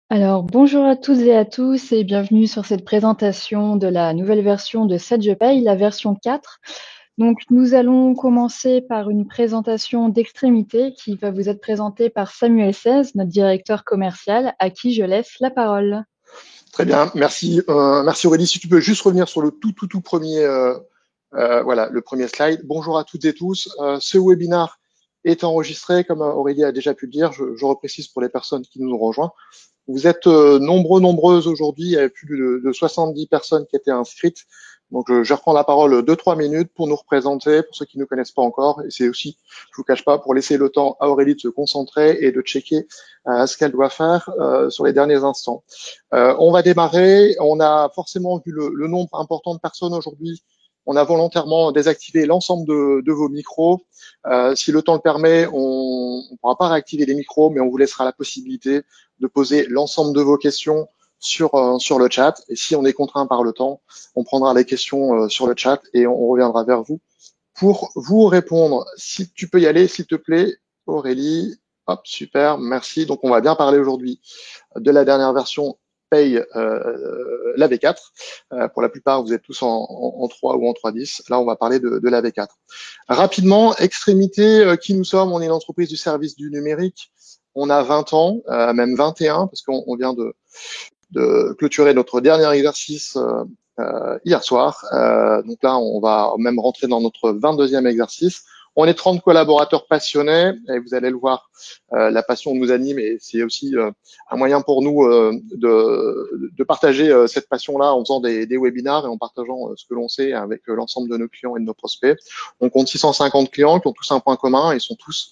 Alors, bonjour à toutes et à tous et bienvenue sur cette présentation de la nouvelle version de SagePay, la version 4. Donc, nous allons commencer par une présentation d'extrémité qui va vous être présentée par Samuel Seize, notre directeur commercial, à qui je laisse la parole. Très bien, merci. Merci Aurélie. Si tu peux juste revenir sur le tout premier, voilà, le premier slide. Bonjour à toutes et tous. Ce webinaire est enregistré, comme Aurélie a déjà pu le dire. Je reprécise pour les personnes qui nous ont rejoints. Vous êtes nombreuses aujourd'hui. Il y avait plus de 70 personnes qui étaient inscrites. Donc, je reprends la parole 2-3 minutes pour nous représenter, pour ceux qui ne connaissent pas encore. Et c'est aussi, je vous cache pas, pour laisser le temps à Aurélie de se concentrer et de checker ce qu'elle doit faire sur les derniers instants. On va démarrer. On a forcément vu le nombre important de personnes aujourd'hui. On a volontairement désactivé l'ensemble de vos micros. Si le temps le permet, on ne pourra pas réactiver les micros, mais on vous laissera la possibilité de poser l'ensemble de vos questions sur le chat. Et si on est contraint par le temps, on prendra les questions sur le chat et on reviendra vers vous pour vous répondre. Si tu peux y aller, s'il te plaît, Aurélie. Hop, super, merci. Donc, on va bien parler aujourd'hui de la dernière version Pay, la V4. Pour la plupart, vous êtes tous en 3 ou en 3.10. Là, on va parler de la V4. Rapidement, extrémité, qui nous sommes? On est une entreprise du service du numérique. On a 20 ans, même 21, parce qu'on vient de clôturer notre dernier exercice hier soir. Donc là, on va même rentrer dans notre 22e exercice. On est 30 collaborateurs passionnés et vous allez le voir, la passion nous anime et c'est aussi un moyen pour nous de partager cette passion-là en faisant des webinars et en partageant ce que l'on sait avec l'ensemble de nos clients et de nos prospects. On compte 650 clients qui ont tous un point commun, ils sont tous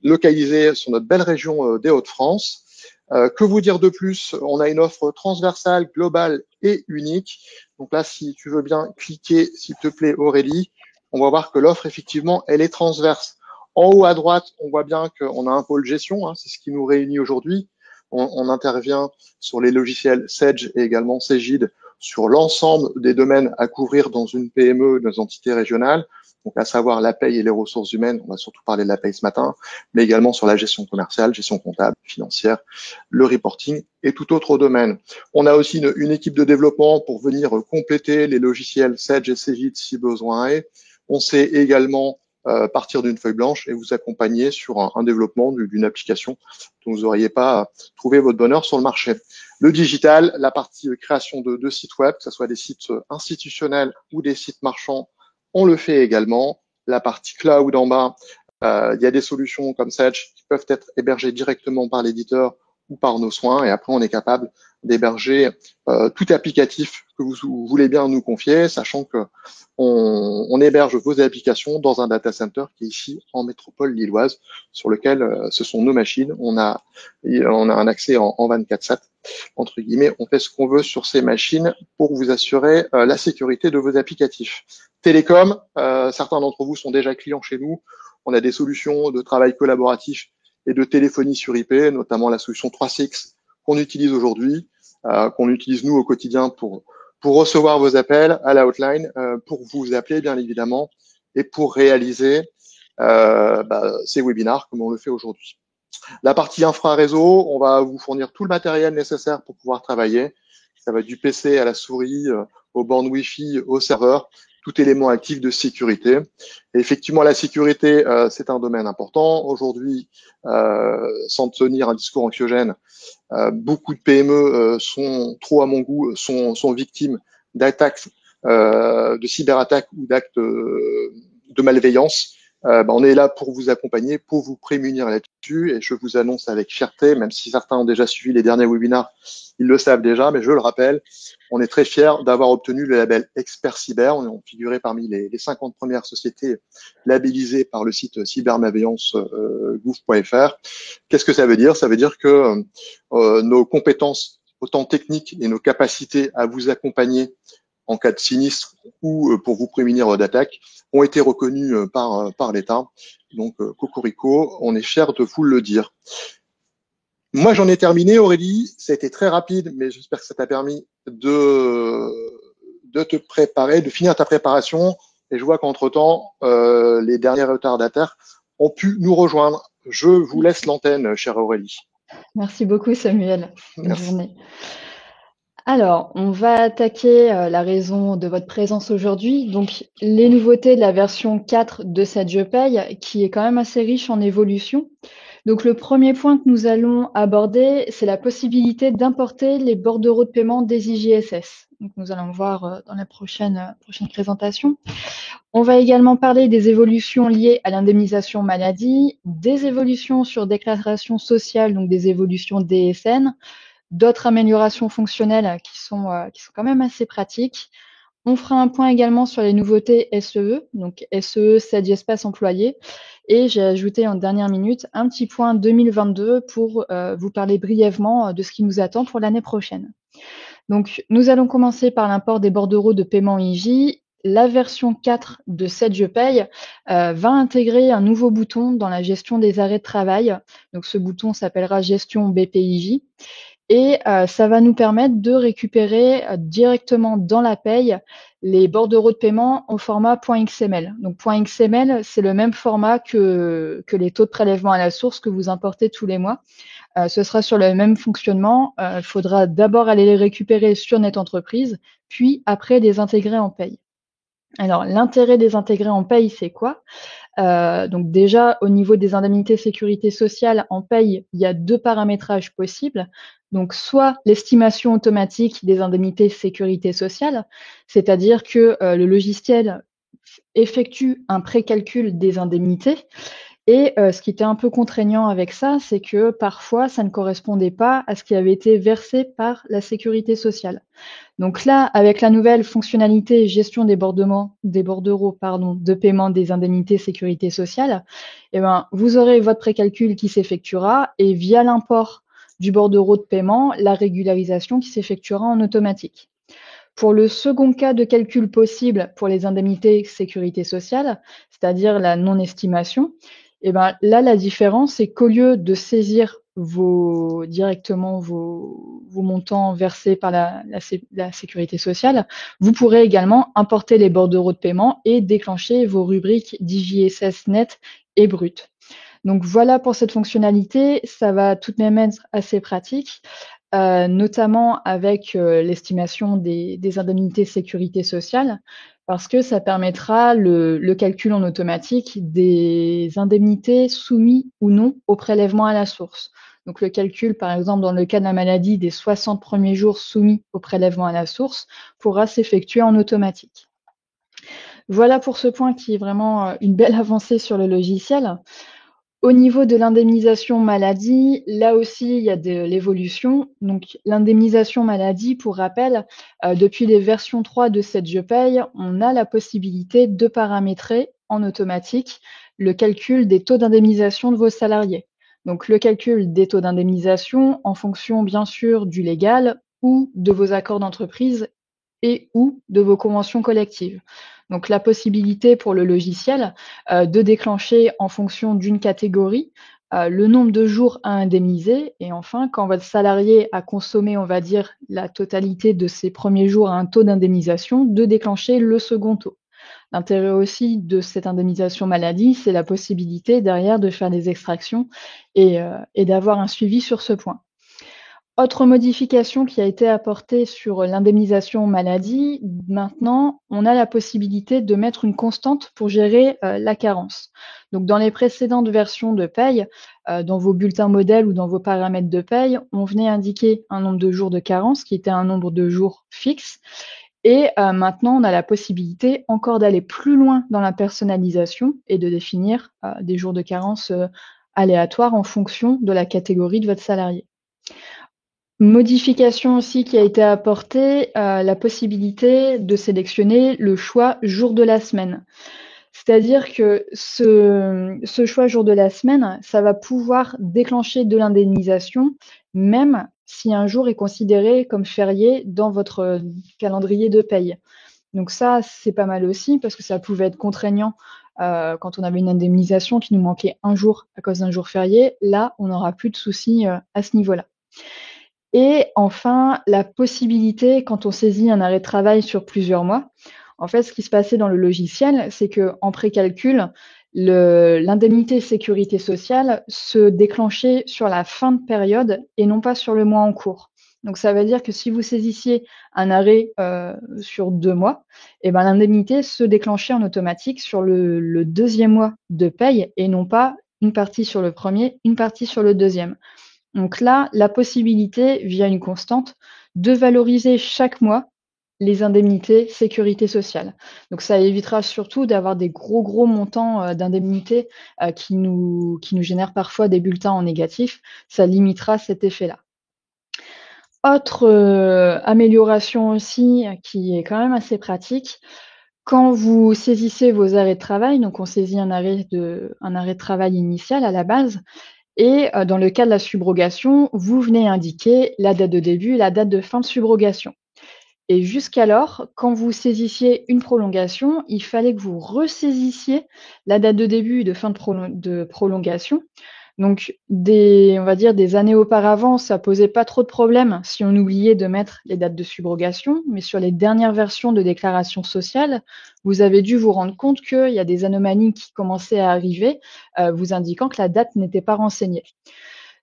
localisés sur notre belle région des Hauts-de-France. Que vous dire de plus? On a une offre transversale, globale et unique. Donc là, si tu veux bien cliquer, s'il te plaît, Aurélie, on va voir que l'offre, effectivement, elle est transverse. En haut à droite, on voit bien qu'on a un pôle gestion, hein, c'est ce qui nous réunit aujourd'hui. On intervient sur les logiciels Sage et également Cegid sur l'ensemble des domaines à couvrir dans une PME, dans une entité régionale. Donc, à savoir la paye et les ressources humaines. On va surtout parler de la paye ce matin, mais également sur la gestion commerciale, gestion comptable, financière, le reporting et tout autre domaine. On a aussi une équipe de développement pour venir compléter les logiciels Sage et Cegid si besoin est. On sait également partir d'une feuille blanche et vous accompagner sur un développement d'une application dont vous n'auriez pas trouvé votre bonheur sur le marché. Le digital, la partie création de sites web, que ce soit des sites institutionnels ou des sites marchands, on le fait également. La partie cloud en bas, il y a des solutions comme Sage qui peuvent être hébergées directement par l'éditeur ou par nos soins. Et après, on est capable d'héberger tout applicatif que vous voulez bien nous confier, sachant que on héberge vos applications dans un data center qui est ici en métropole lilloise, sur lequel ce sont nos machines. On a un accès en 24/7 entre guillemets. On fait ce qu'on veut sur ces machines pour vous assurer la sécurité de vos applicatifs. Télécom, certains d'entre vous sont déjà clients chez nous. On a des solutions de travail collaboratif et de téléphonie sur IP, notamment la solution 3CX qu'on utilise aujourd'hui, qu'on utilise nous au quotidien pour recevoir vos appels à la hotline, pour vous appeler bien évidemment et pour réaliser ces webinars comme on le fait aujourd'hui. La partie infra-réseau, on va vous fournir tout le matériel nécessaire pour pouvoir travailler. Ça va du PC à la souris, aux bornes Wi-Fi, au serveur, tout élément actif de sécurité. Et effectivement, la sécurité, c'est un domaine important. Aujourd'hui, sans tenir un discours anxiogène, beaucoup de PME sont, trop à mon goût, sont victimes d'attaques, de cyberattaques ou d'actes de malveillance. On est là pour vous accompagner, pour vous prémunir là-dessus. Et je vous annonce avec fierté, même si certains ont déjà suivi les derniers webinars, ils le savent déjà, mais je le rappelle, on est très fiers d'avoir obtenu le label Expert Cyber. On est figuré parmi les 50 premières sociétés labellisées par le site cybermalveillance.gouv.fr. Qu'est-ce que ça veut dire? Ça veut dire que nos compétences, autant techniques et nos capacités à vous accompagner en cas de sinistre ou pour vous prémunir d'attaques ont été reconnues par l'État. Donc, Cocorico, on est fiers de vous le dire. Moi, j'en ai terminé, Aurélie. Ça a été très rapide, mais j'espère que ça t'a permis de te préparer, de finir ta préparation. Et je vois qu'entre-temps, les derniers retardataires ont pu nous rejoindre. Je vous laisse l'antenne, chère Aurélie. Merci beaucoup Samuel. Bonne Merci. journée. Alors, on va attaquer la raison de votre présence aujourd'hui. Donc, les nouveautés de la version 4 de cette Je paye, qui est quand même assez riche en évolution. Donc, le premier point que nous allons aborder, c'est la possibilité d'importer les bordereaux de paiement des IJSS. Donc, nous allons voir dans la prochaine présentation. On va également parler des évolutions liées à l'indemnisation maladie, des évolutions sur déclaration sociale, donc des évolutions DSN, d'autres améliorations fonctionnelles qui sont quand même assez pratiques. On fera un point également sur les nouveautés SEE, donc SEE, c'est espace employé. Et j'ai ajouté en dernière minute un petit point 2022 pour vous parler brièvement de ce qui nous attend pour l'année prochaine. Donc, nous allons commencer par l'import des bordereaux de paiement IJ. La version 4 de 7 Je paye va intégrer un nouveau bouton dans la gestion des arrêts de travail. Donc, ce bouton s'appellera Gestion BPIJ. Et ça va nous permettre de récupérer directement dans la paye les bordereaux de paiement au format .xml. Donc .xml, c'est le même format que les taux de prélèvement à la source que vous importez tous les mois. Ce sera sur le même fonctionnement. Il faudra d'abord aller les récupérer sur NetEntreprise, puis après les intégrer en paye. Alors, l'intérêt des intégrer en paye, c'est quoi? Donc déjà, au niveau des indemnités sécurité sociale en paye, il y a 2 paramétrages possibles. Donc soit l'estimation automatique des indemnités sécurité sociale, c'est-à-dire que le logiciel effectue un précalcul des indemnités. Et ce qui était un peu contraignant avec ça, c'est que parfois, ça ne correspondait pas à ce qui avait été versé par la sécurité sociale. Donc là, avec la nouvelle fonctionnalité gestion des bordereaux de paiement des indemnités sécurité sociale, eh ben, vous aurez votre précalcul qui s'effectuera et via l'import du bordereau de paiement, la régularisation qui s'effectuera en automatique. Pour le second cas de calcul possible pour les indemnités sécurité sociale, c'est-à-dire la non-estimation, eh ben, là, la différence, c'est qu'au lieu de saisir directement vos montants versés par la sécurité sociale, vous pourrez également importer les bordereaux de paiement et déclencher vos rubriques d'IJSS net et brut. Donc voilà pour cette fonctionnalité, ça va tout de même être assez pratique, notamment avec l'estimation des indemnités sécurité sociale, parce que ça permettra le calcul en automatique des indemnités soumises ou non au prélèvement à la source. Donc le calcul, par exemple, dans le cas de la maladie, des 60 premiers jours soumis au prélèvement à la source pourra s'effectuer en automatique. Voilà pour ce point qui est vraiment une belle avancée sur le logiciel. Au niveau de l'indemnisation maladie, là aussi, il y a de l'évolution. Donc, l'indemnisation maladie, pour rappel, depuis les versions 3 de cette Je paye, on a la possibilité de paramétrer en automatique le calcul des taux d'indemnisation de vos salariés. Donc, le calcul des taux d'indemnisation en fonction, bien sûr, du légal ou de vos accords d'entreprise et ou de vos conventions collectives. Donc la possibilité pour le logiciel de déclencher en fonction d'une catégorie le nombre de jours à indemniser et enfin quand votre salarié a consommé, on va dire, la totalité de ses premiers jours à un taux d'indemnisation, de déclencher le second taux. L'intérêt aussi de cette indemnisation maladie, c'est la possibilité derrière de faire des extractions et d'avoir un suivi sur ce point. Autre modification qui a été apportée sur l'indemnisation maladie, maintenant, on a la possibilité de mettre une constante pour gérer la carence. Donc, dans les précédentes versions de paye, dans vos bulletins modèles ou dans vos paramètres de paye, on venait indiquer un nombre de jours de carence qui était un nombre de jours fixe. Et maintenant, on a la possibilité encore d'aller plus loin dans la personnalisation et de définir des jours de carence aléatoires en fonction de la catégorie de votre salarié. Modification aussi qui a été apportée, la possibilité de sélectionner le choix jour de la semaine. C'est-à-dire que ce choix jour de la semaine, ça va pouvoir déclencher de l'indemnisation, même si un jour est considéré comme férié dans votre calendrier de paye. Donc ça, c'est pas mal aussi parce que ça pouvait être contraignant quand on avait une indemnisation qui nous manquait un jour à cause d'un jour férié. Là, on n'aura plus de soucis à ce niveau-là. Et enfin, la possibilité, quand on saisit un arrêt de travail sur plusieurs mois, en fait, ce qui se passait dans le logiciel, c'est qu'en précalcul, l'indemnité sécurité sociale se déclenchait sur la fin de période et non pas sur le mois en cours. Donc ça veut dire que si vous saisissiez un arrêt sur 2 mois, eh ben, l'indemnité se déclenchait en automatique sur le deuxième mois de paye et non pas une partie sur le premier, une partie sur le deuxième. Donc là, la possibilité, via une constante, de valoriser chaque mois les indemnités sécurité sociale. Donc ça évitera surtout d'avoir des gros montants d'indemnités qui nous génèrent parfois des bulletins en négatif. Ça limitera cet effet-là. Autre amélioration aussi qui est quand même assez pratique, quand vous saisissez vos arrêts de travail, donc on saisit un arrêt de travail initial à la base, et dans le cas de la subrogation, vous venez indiquer la date de début et la date de fin de subrogation. Et jusqu'alors, quand vous saisissiez une prolongation, il fallait que vous ressaisissiez la date de début et de fin de prolongation. Donc on va dire des années auparavant, ça posait pas trop de problèmes si on oubliait de mettre les dates de subrogation, mais sur les dernières versions de déclaration sociale, vous avez dû vous rendre compte qu'il y a des anomalies qui commençaient à arriver, vous indiquant que la date n'était pas renseignée.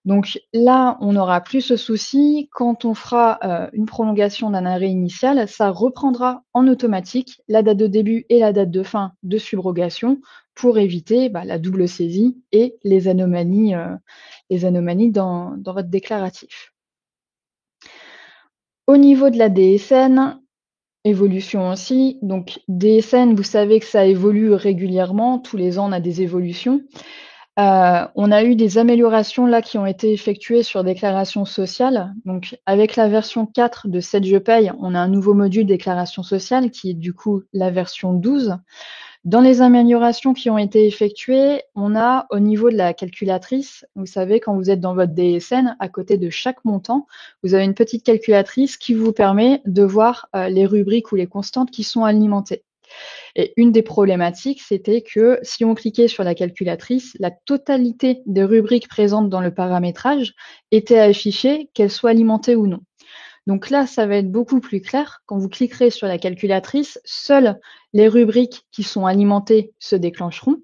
Donc là, on n'aura plus ce souci. Quand on fera une prolongation d'un arrêt initial, ça reprendra en automatique la date de début et la date de fin de subrogation pour éviter la double saisie et les anomalies dans votre déclaratif. Au niveau de la DSN, évolution aussi. Donc DSN, vous savez que ça évolue régulièrement. Tous les ans, on a des évolutions. On a eu des améliorations là qui ont été effectuées sur déclaration sociale. Donc, avec la version 4 de 7 Je paye, on a un nouveau module déclaration sociale qui est du coup la version 12. Dans les améliorations qui ont été effectuées, on a au niveau de la calculatrice, vous savez, quand vous êtes dans votre DSN, à côté de chaque montant, vous avez une petite calculatrice qui vous permet de voir les rubriques ou les constantes qui sont alimentées. Et une des problématiques, c'était que si on cliquait sur la calculatrice, la totalité des rubriques présentes dans le paramétrage était affichée, qu'elles soient alimentées ou non. Donc là, ça va être beaucoup plus clair. Quand vous cliquerez sur la calculatrice, seules les rubriques qui sont alimentées se déclencheront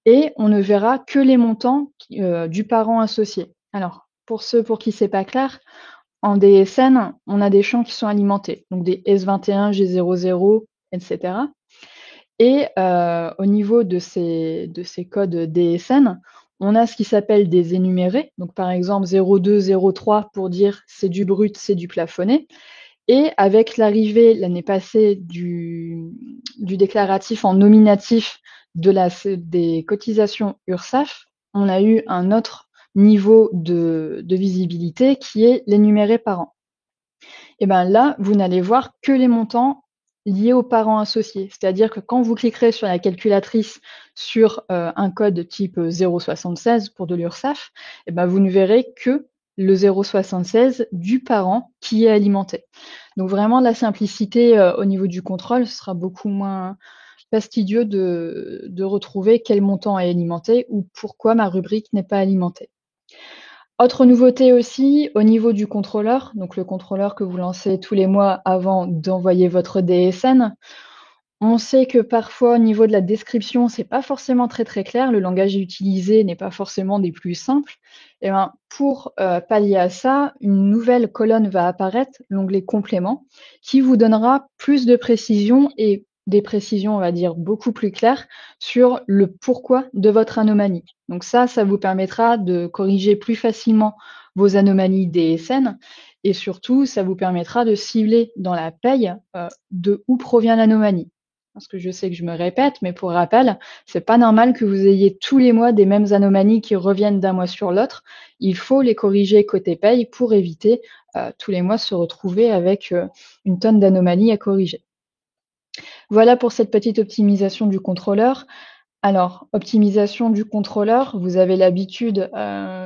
et on ne verra que les montants du parent associé. Alors, pour ceux pour qui c'est pas clair, en DSN, on a des champs qui sont alimentés, donc des S21, G00, etc. Et au niveau de ces codes DSN, on a ce qui s'appelle des énumérés. Donc par exemple 02, 03 pour dire c'est du brut, c'est du plafonné. Et avec l'arrivée l'année passée du déclaratif en nominatif des cotisations URSSAF, on a eu un autre niveau de visibilité qui est l'énuméré par an. Et bien là, vous n'allez voir que les montants liés aux parents associés. C'est-à-dire que quand vous cliquerez sur la calculatrice sur un code type 076 pour de l'URSSAF, et ben vous ne verrez que le 076 du parent qui est alimenté. Donc vraiment, la simplicité au niveau du contrôle, ce sera beaucoup moins fastidieux de retrouver quel montant est alimenté ou pourquoi ma rubrique n'est pas alimentée. Autre nouveauté aussi, au niveau du contrôleur, donc le contrôleur que vous lancez tous les mois avant d'envoyer votre DSN, on sait que parfois au niveau de la description, c'est pas forcément très clair, le langage utilisé n'est pas forcément des plus simples. Et ben, pour pallier à ça, une nouvelle colonne va apparaître, l'onglet complément, qui vous donnera plus de précision et des précisions, on va dire, beaucoup plus claires sur le pourquoi de votre anomalie. Donc ça vous permettra de corriger plus facilement vos anomalies DSN et surtout, ça vous permettra de cibler dans la paye de où provient l'anomalie. Parce que je sais que je me répète, mais pour rappel, c'est pas normal que vous ayez tous les mois des mêmes anomalies qui reviennent d'un mois sur l'autre. Il faut les corriger côté paye pour éviter tous les mois se retrouver avec une tonne d'anomalies à corriger. Voilà pour cette petite optimisation du contrôleur. Alors, optimisation du contrôleur, vous avez l'habitude,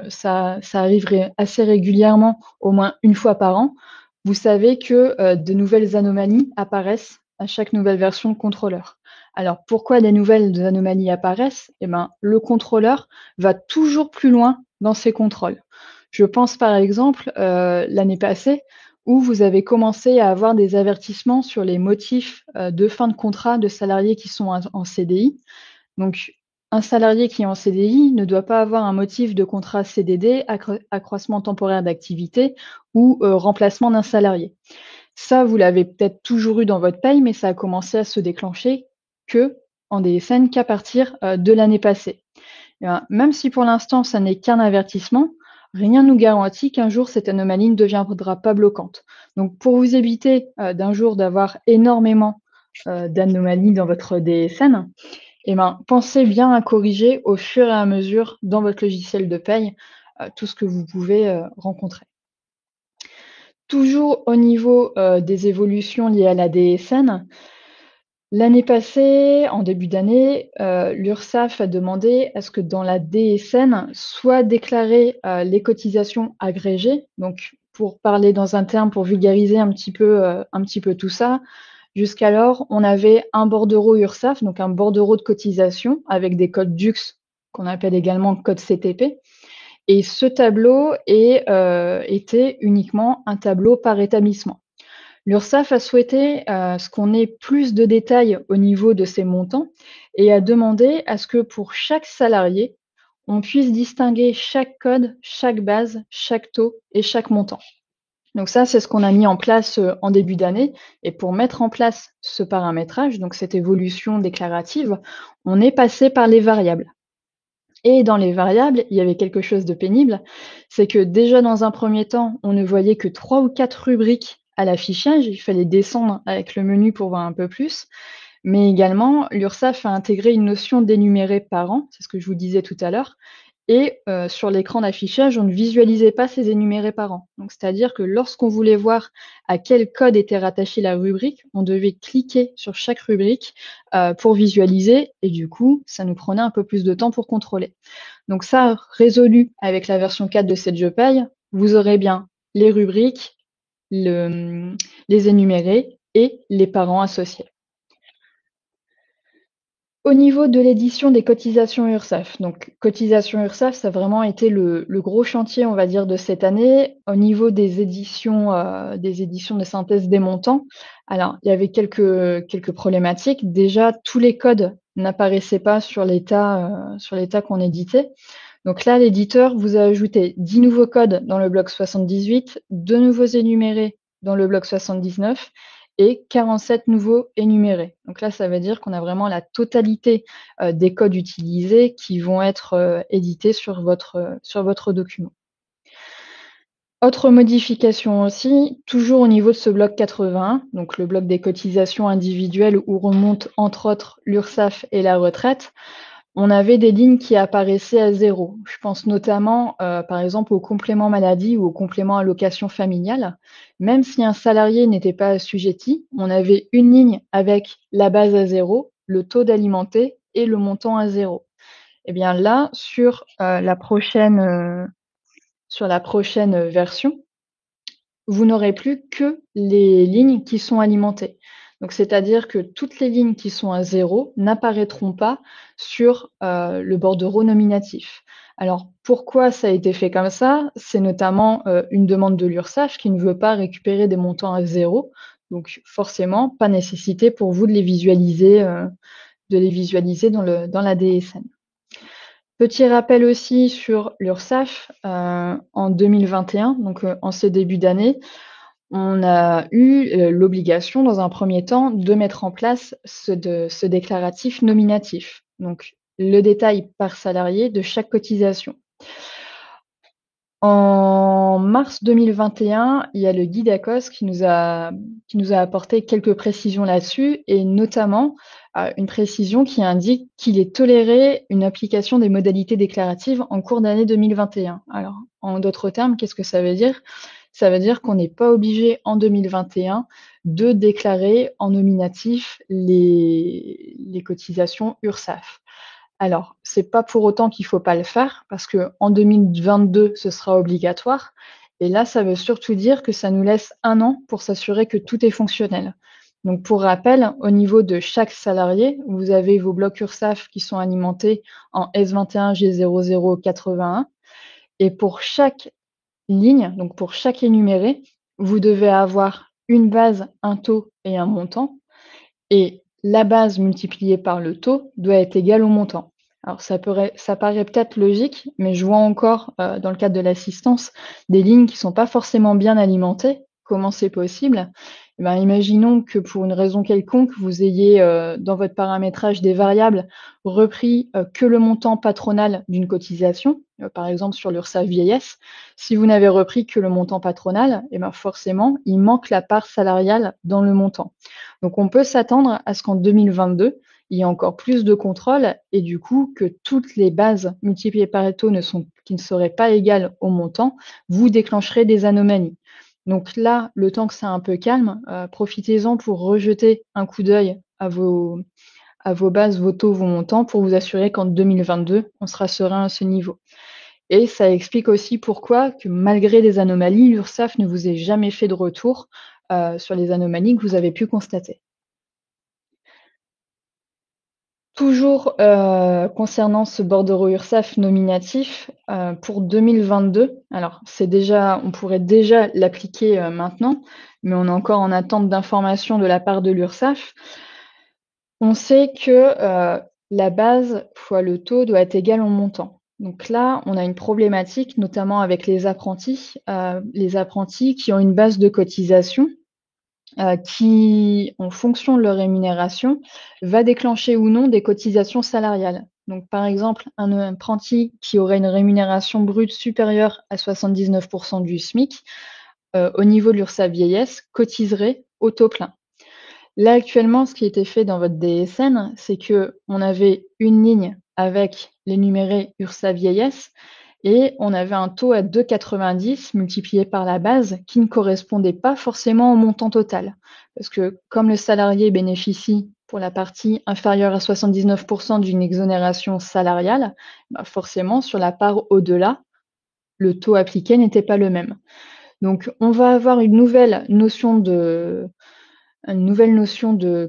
ça arrive assez régulièrement, au moins une fois par an. Vous savez que de nouvelles anomalies apparaissent à chaque nouvelle version de contrôleur. Alors, pourquoi des nouvelles anomalies apparaissent? Eh ben, le contrôleur va toujours plus loin dans ses contrôles. Je pense par exemple l'année passée où vous avez commencé à avoir des avertissements sur les motifs de fin de contrat de salariés qui sont en CDI. Donc, Un salarié qui est en CDI ne doit pas avoir un motif de contrat CDD, accroissement temporaire d'activité ou remplacement d'un salarié. Ça, vous l'avez peut-être toujours eu dans votre paye, mais ça a commencé à se déclencher en DSN qu'à partir de l'année passée. Même si pour l'instant, ça n'est qu'un avertissement, rien ne nous garantit qu'un jour, cette anomalie ne deviendra pas bloquante. Donc, pour vous éviter d'un jour d'avoir énormément d'anomalies dans votre DSN, pensez bien à corriger au fur et à mesure dans votre logiciel de paye tout ce que vous pouvez rencontrer. Toujours au niveau des évolutions liées à la DSN, l'année passée, en début d'année, l'URSSAF a demandé à ce que dans la DSN soient déclarées les cotisations agrégées. Donc, pour parler dans un terme, pour vulgariser un petit peu tout ça, jusqu'alors, on avait un bordereau URSSAF, donc un bordereau de cotisation avec des codes DUX qu'on appelle également code CTP. Et ce tableau était uniquement un tableau par établissement. L'URSSAF a souhaité ce qu'on ait plus de détails au niveau de ces montants et a demandé à ce que pour chaque salarié, on puisse distinguer chaque code, chaque base, chaque taux et chaque montant. Donc ça, c'est ce qu'on a mis en place en début d'année. Et pour mettre en place ce paramétrage, donc cette évolution déclarative, on est passé par les variables. Et dans les variables, il y avait quelque chose de pénible, c'est que déjà dans un premier temps, on ne voyait que 3 ou 4 rubriques à l'affichage, il fallait descendre avec le menu pour voir un peu plus. Mais également, l'URSSAF a intégré une notion d'énuméré par an, c'est ce que je vous disais tout à l'heure, et sur l'écran d'affichage, on ne visualisait pas ces énumérés par an. Donc, c'est-à-dire que lorsqu'on voulait voir à quel code était rattachée la rubrique, on devait cliquer sur chaque rubrique pour visualiser, et du coup, ça nous prenait un peu plus de temps pour contrôler. Donc ça, résolu avec la version 4 de cette je paye, vous aurez bien les rubriques, les énumérés et les parents associés. Au niveau de l'édition des cotisations URSSAF, donc cotisations URSSAF, ça a vraiment été le gros chantier, on va dire, de cette année. Au niveau des éditions de synthèse des montants, alors il y avait quelques problématiques. Déjà, tous les codes n'apparaissaient pas sur l'état qu'on éditait. Donc là, l'éditeur vous a ajouté 10 nouveaux codes dans le bloc 78, 2 nouveaux énumérés dans le bloc 79 et 47 nouveaux énumérés. Donc là, ça veut dire qu'on a vraiment la totalité des codes utilisés qui vont être édités sur votre document. Autre modification aussi, toujours au niveau de ce bloc 81, donc le bloc des cotisations individuelles où remontent entre autres l'URSSAF et la retraite, on avait des lignes qui apparaissaient à 0. Je pense notamment, par exemple, au complément maladie ou au complément allocation familiale. Même si un salarié n'était pas assujetti, on avait une ligne avec la base à 0, le taux d'alimenté et le montant à 0. Et bien là, sur la prochaine version, vous n'aurez plus que les lignes qui sont alimentées. Donc, c'est-à-dire que toutes les lignes qui sont à 0 n'apparaîtront pas sur le bordereau nominatif. Alors, pourquoi ça a été fait comme ça? C'est notamment une demande de l'URSSAF qui ne veut pas récupérer des montants à 0. Donc, forcément, pas nécessité pour vous de les visualiser dans la DSN. Petit rappel aussi sur l'URSSAF, en 2021, donc en ce début d'année, on a eu l'obligation, dans un premier temps, de mettre en place ce déclaratif nominatif, donc le détail par salarié de chaque cotisation. En mars 2021, il y a le guide ACOS qui nous a apporté quelques précisions là-dessus, et notamment une précision qui indique qu'il est toléré une application des modalités déclaratives en cours d'année 2021. Alors, en d'autres termes, qu'est-ce que ça veut dire? Ça veut dire qu'on n'est pas obligé en 2021 de déclarer en nominatif les cotisations URSSAF. Alors, c'est pas pour autant qu'il faut pas le faire, parce que en 2022, ce sera obligatoire. Et là, ça veut surtout dire que ça nous laisse 1 an pour s'assurer que tout est fonctionnel. Donc, pour rappel, au niveau de chaque salarié, vous avez vos blocs URSSAF qui sont alimentés en S21 G0081. Et pour chaque ligne, donc pour chaque énuméré, vous devez avoir une base, un taux et un montant. Et la base multipliée par le taux doit être égale au montant. Alors ça paraît peut-être logique, mais je vois encore, dans le cadre de l'assistance, des lignes qui sont pas forcément bien alimentées. Comment c'est possible? Eh ben, imaginons que pour une raison quelconque, vous ayez, dans votre paramétrage des variables, repris, que le montant patronal d'une cotisation, par exemple sur l'Urssaf vieillesse. Si vous n'avez repris que le montant patronal, eh ben, forcément, il manque la part salariale dans le montant. Donc on peut s'attendre à ce qu'en 2022, il y a encore plus de contrôle et du coup que toutes les bases multipliées par Pareto qui ne seraient pas égales au montant, vous déclencherez des anomalies. Donc là, le temps que c'est un peu calme, profitez-en pour rejeter un coup d'œil à vos bases, vos taux, vos montants pour vous assurer qu'en 2022, on sera serein à ce niveau. Et ça explique aussi pourquoi que malgré des anomalies, l'Urssaf ne vous ait jamais fait de retour sur les anomalies que vous avez pu constater. Toujours, concernant ce bordereau Urssaf nominatif, pour 2022, alors on pourrait déjà l'appliquer, maintenant, mais on est encore en attente d'informations de la part de l'Urssaf. On sait que, la base fois le taux doit être égal au montant. Donc là, on a une problématique, notamment avec les apprentis qui ont une base de cotisation qui, en fonction de leur rémunération, va déclencher ou non des cotisations salariales. Donc, par exemple, un apprenti qui aurait une rémunération brute supérieure à 79% du SMIC, au niveau de l'Urssaf vieillesse, cotiserait au taux plein. Là, actuellement, ce qui était fait dans votre DSN, c'est que on avait une ligne avec l'énuméré Urssaf vieillesse et on avait un taux à 2,90 multiplié par la base qui ne correspondait pas forcément au montant total. Parce que comme le salarié bénéficie pour la partie inférieure à 79% d'une exonération salariale, bah forcément, sur la part au-delà, le taux appliqué n'était pas le même. Donc, on va avoir une nouvelle notion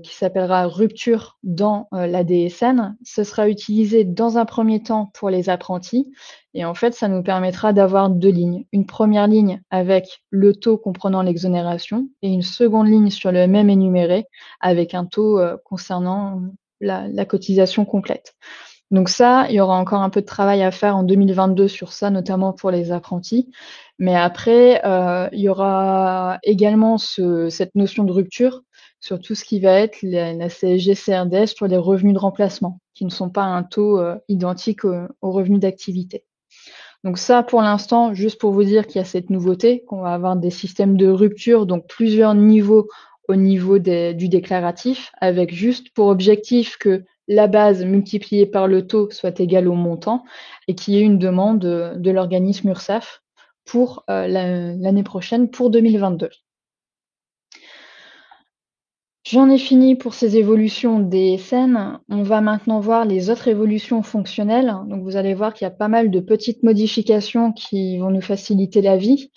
qui s'appellera rupture dans la DSN. Ce sera utilisé dans un premier temps pour les apprentis et en fait, ça nous permettra d'avoir deux lignes. Une première ligne avec le taux comprenant l'exonération et une seconde ligne sur le même énuméré avec un taux concernant la cotisation complète. Donc ça, il y aura encore un peu de travail à faire en 2022 sur ça, notamment pour les apprentis. Mais après, il y aura également cette notion de rupture sur tout ce qui va être la CSG-CRDS sur les revenus de remplacement, qui ne sont pas un taux identique aux revenus d'activité. Donc ça, pour l'instant, juste pour vous dire qu'il y a cette nouveauté, qu'on va avoir des systèmes de rupture, donc plusieurs niveaux au niveau du déclaratif, avec juste pour objectif que la base multipliée par le taux soit égale au montant et qu'il y ait une demande de l'organisme URSSAF pour l'année prochaine, pour 2022. J'en ai fini pour ces évolutions DSN. On va maintenant voir les autres évolutions fonctionnelles. Donc vous allez voir qu'il y a pas mal de petites modifications qui vont nous faciliter la vie.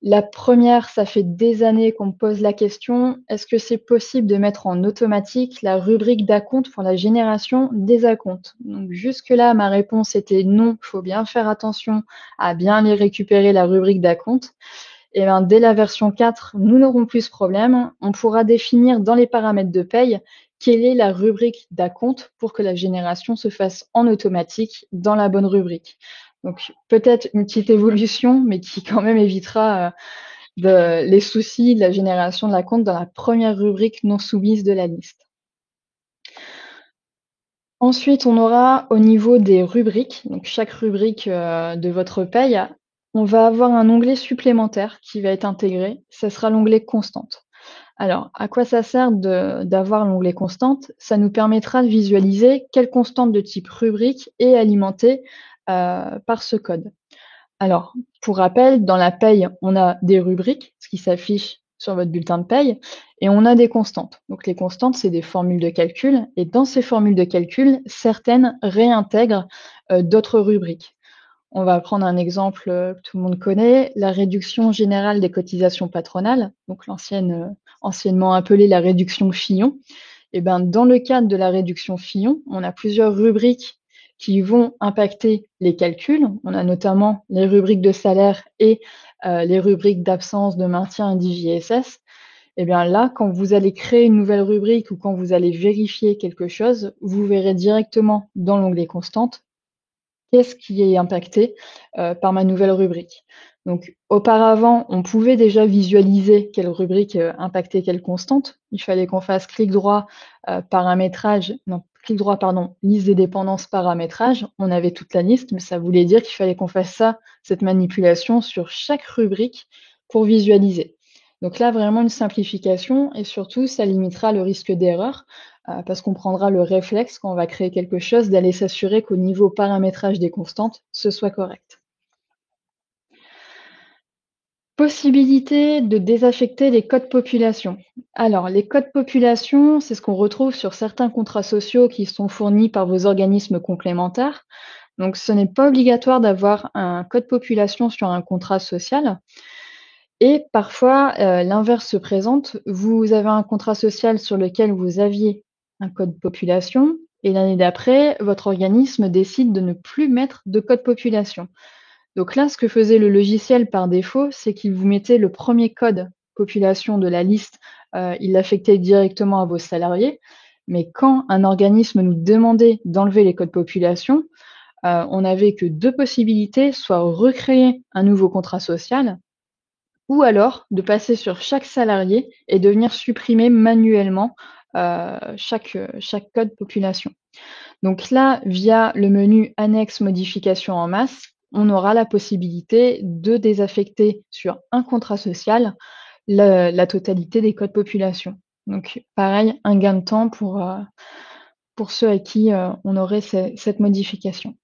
La première, ça fait des années qu'on me pose la question, est-ce que c'est possible de mettre en automatique la rubrique d'acompte pour la génération des acomptes? Donc jusque-là, ma réponse était non, il faut bien faire attention à bien les récupérer la rubrique d'acompte. Et bien, dès la version 4, nous n'aurons plus ce problème. On pourra définir dans les paramètres de paye quelle est la rubrique d'acompte pour que la génération se fasse en automatique dans la bonne rubrique. Donc peut-être une petite évolution, mais qui quand même évitera les soucis de la génération de l'acompte dans la première rubrique non soumise de la liste. Ensuite, on aura au niveau des rubriques, donc chaque rubrique de votre paye, on va avoir un onglet supplémentaire qui va être intégré. Ce sera l'onglet constante. Alors, à quoi ça sert d'avoir l'onglet constante? Ça nous permettra de visualiser quelle constante de type rubrique est alimentée par ce code. Alors, pour rappel, dans la paye, on a des rubriques, ce qui s'affiche sur votre bulletin de paye, et on a des constantes. Donc les constantes, c'est des formules de calcul, et dans ces formules de calcul, certaines réintègrent d'autres rubriques. On va prendre un exemple que tout le monde connaît, la réduction générale des cotisations patronales, donc anciennement appelée la réduction Fillon. Et ben, dans le cadre de la réduction Fillon, on a plusieurs rubriques qui vont impacter les calculs. On a notamment les rubriques de salaire et les rubriques d'absence, de maintien et d'IJSS. Eh bien là, quand vous allez créer une nouvelle rubrique ou quand vous allez vérifier quelque chose, vous verrez directement dans l'onglet Constantes qu'est-ce qui est impacté par ma nouvelle rubrique. Donc auparavant, on pouvait déjà visualiser quelle rubrique impactait quelle constante. Il fallait qu'on fasse clic droit, paramétrage, non, clic droit, pardon, liste des dépendances, paramétrage. On avait toute la liste, mais ça voulait dire qu'il fallait qu'on fasse ça, cette manipulation sur chaque rubrique pour visualiser. Donc là, vraiment une simplification et surtout, ça limitera le risque d'erreur parce qu'on prendra le réflexe quand on va créer quelque chose d'aller s'assurer qu'au niveau paramétrage des constantes, ce soit correct. Possibilité de désaffecter les codes population. Alors, les codes population, c'est ce qu'on retrouve sur certains contrats sociaux qui sont fournis par vos organismes complémentaires. Donc, ce n'est pas obligatoire d'avoir un code population sur un contrat social. Et parfois, l'inverse se présente. Vous avez un contrat social sur lequel vous aviez un code population et l'année d'après, votre organisme décide de ne plus mettre de code population. Donc là, ce que faisait le logiciel par défaut, c'est qu'il vous mettait le premier code population de la liste, il l'affectait directement à vos salariés. Mais quand un organisme nous demandait d'enlever les codes population, on n'avait que deux possibilités, soit recréer un nouveau contrat social, ou alors de passer sur chaque salarié et de venir supprimer manuellement chaque code population. Donc là, via le menu annexe modification en masse, on aura la possibilité de désaffecter sur un contrat social la totalité des codes population. Donc pareil, un gain de temps pour ceux à qui on aurait cette modification.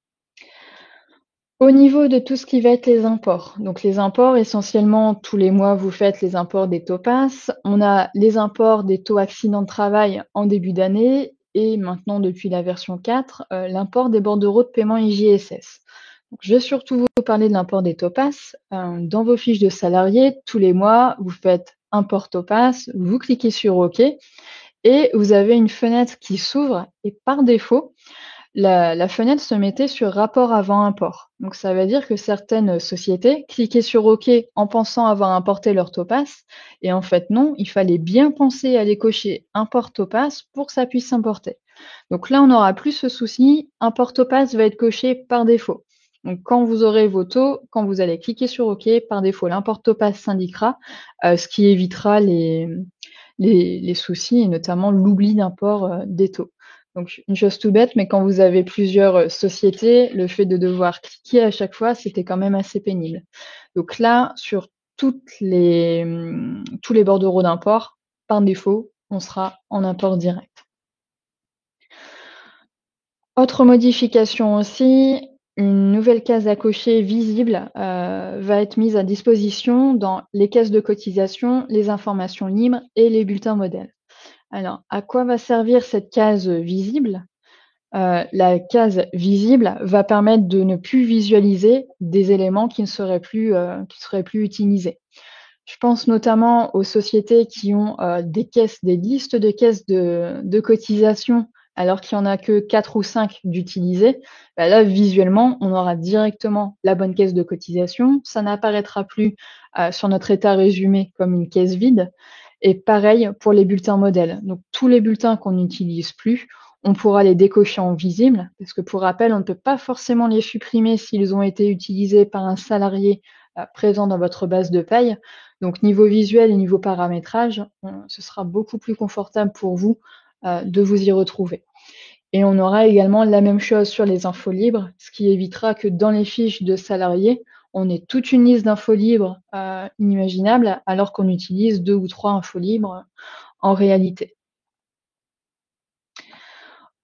Au niveau de tout ce qui va être les imports, donc les imports, essentiellement, tous les mois, vous faites les imports des taux PASS. On a les imports des taux accident de travail en début d'année et maintenant, depuis la version 4, l'import des bordereaux de paiement IJSS. Donc, je vais surtout vous parler de l'import des taux PASS. Dans vos fiches de salariés, tous les mois, vous faites import taux PASS, vous cliquez sur OK et vous avez une fenêtre qui s'ouvre et par défaut, la fenêtre se mettait sur rapport avant import. Donc ça veut dire que certaines sociétés cliquaient sur OK en pensant avoir importé leur Topaz, et en fait non, il fallait bien penser à aller cocher import Topaz pour que ça puisse s'importer. Donc là, on n'aura plus ce souci, import Topaz va être coché par défaut. Donc quand vous aurez vos taux, quand vous allez cliquer sur OK, par défaut, l'import Topaz s'indiquera, ce qui évitera les soucis et notamment l'oubli d'import des taux. Donc, une chose tout bête, mais quand vous avez plusieurs sociétés, le fait de devoir cliquer à chaque fois, c'était quand même assez pénible. Donc là, sur tous les bordereaux d'import, par défaut, on sera en import direct. Autre modification aussi, une nouvelle case à cocher visible va être mise à disposition dans les caisses de cotisation, les informations libres et les bulletins modèles. Alors, à quoi va servir cette case visible? La case visible va permettre de ne plus visualiser des éléments qui ne seraient plus utilisés. Je pense notamment aux sociétés qui ont des listes de caisses de cotisation alors qu'il n'y en a que 4 ou 5 d'utilisées. Bah là, visuellement, on aura directement la bonne caisse de cotisation. Ça n'apparaîtra plus sur notre état résumé comme une caisse vide. Et pareil pour les bulletins modèles. Donc tous les bulletins qu'on n'utilise plus, on pourra les décocher en visible, parce que pour rappel, on ne peut pas forcément les supprimer s'ils ont été utilisés par un salarié présent dans votre base de paye. Donc niveau visuel et niveau paramétrage, ce sera beaucoup plus confortable pour vous de vous y retrouver. Et on aura également la même chose sur les infos libres, ce qui évitera que dans les fiches de salariés, on ait toute une liste d'infos libres inimaginable, alors qu'on utilise 2 ou 3 infos libres en réalité.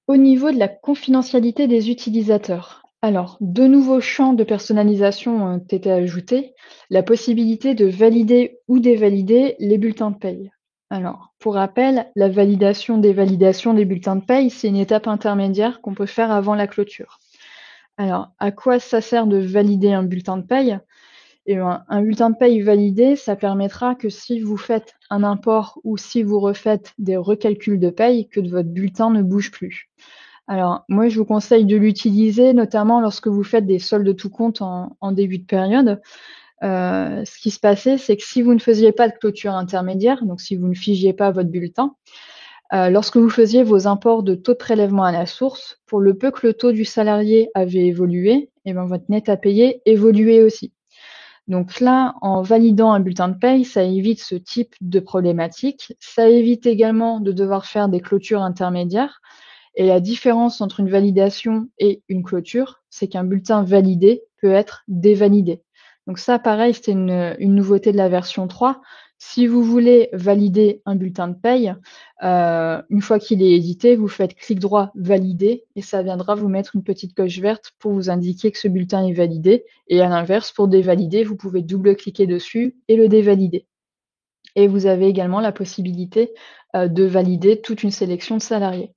Au niveau de la confidentialité des utilisateurs, alors, de nouveaux champs de personnalisation ont été ajoutés, la possibilité de valider ou dévalider les bulletins de paye. Alors, pour rappel, la validation des validations des bulletins de paye, c'est une étape intermédiaire qu'on peut faire avant la clôture. Alors, à quoi ça sert de valider un bulletin de paye? Et un bulletin de paye validé, ça permettra que si vous faites un import ou si vous refaites des recalculs de paye, que votre bulletin ne bouge plus. Alors, moi, je vous conseille de l'utiliser, notamment lorsque vous faites des soldes de tout compte en début de période. ce qui se passait, c'est que si vous ne faisiez pas de clôture intermédiaire, donc si vous ne figiez pas votre bulletin, lorsque vous faisiez vos imports de taux de prélèvement à la source, pour le peu que le taux du salarié avait évolué, et ben votre net à payer évoluait aussi. Donc là, en validant un bulletin de paye, ça évite ce type de problématique. Ça évite également de devoir faire des clôtures intermédiaires. Et la différence entre une validation et une clôture, c'est qu'un bulletin validé peut être dévalidé. Donc ça, pareil, c'était une nouveauté de la version 3. Si vous voulez valider un bulletin de paye, une fois qu'il est édité, vous faites clic droit valider et ça viendra vous mettre une petite coche verte pour vous indiquer que ce bulletin est validé. Et à l'inverse, pour dévalider, vous pouvez double-cliquer dessus et le dévalider. Et vous avez également la possibilité de valider toute une sélection de salariés.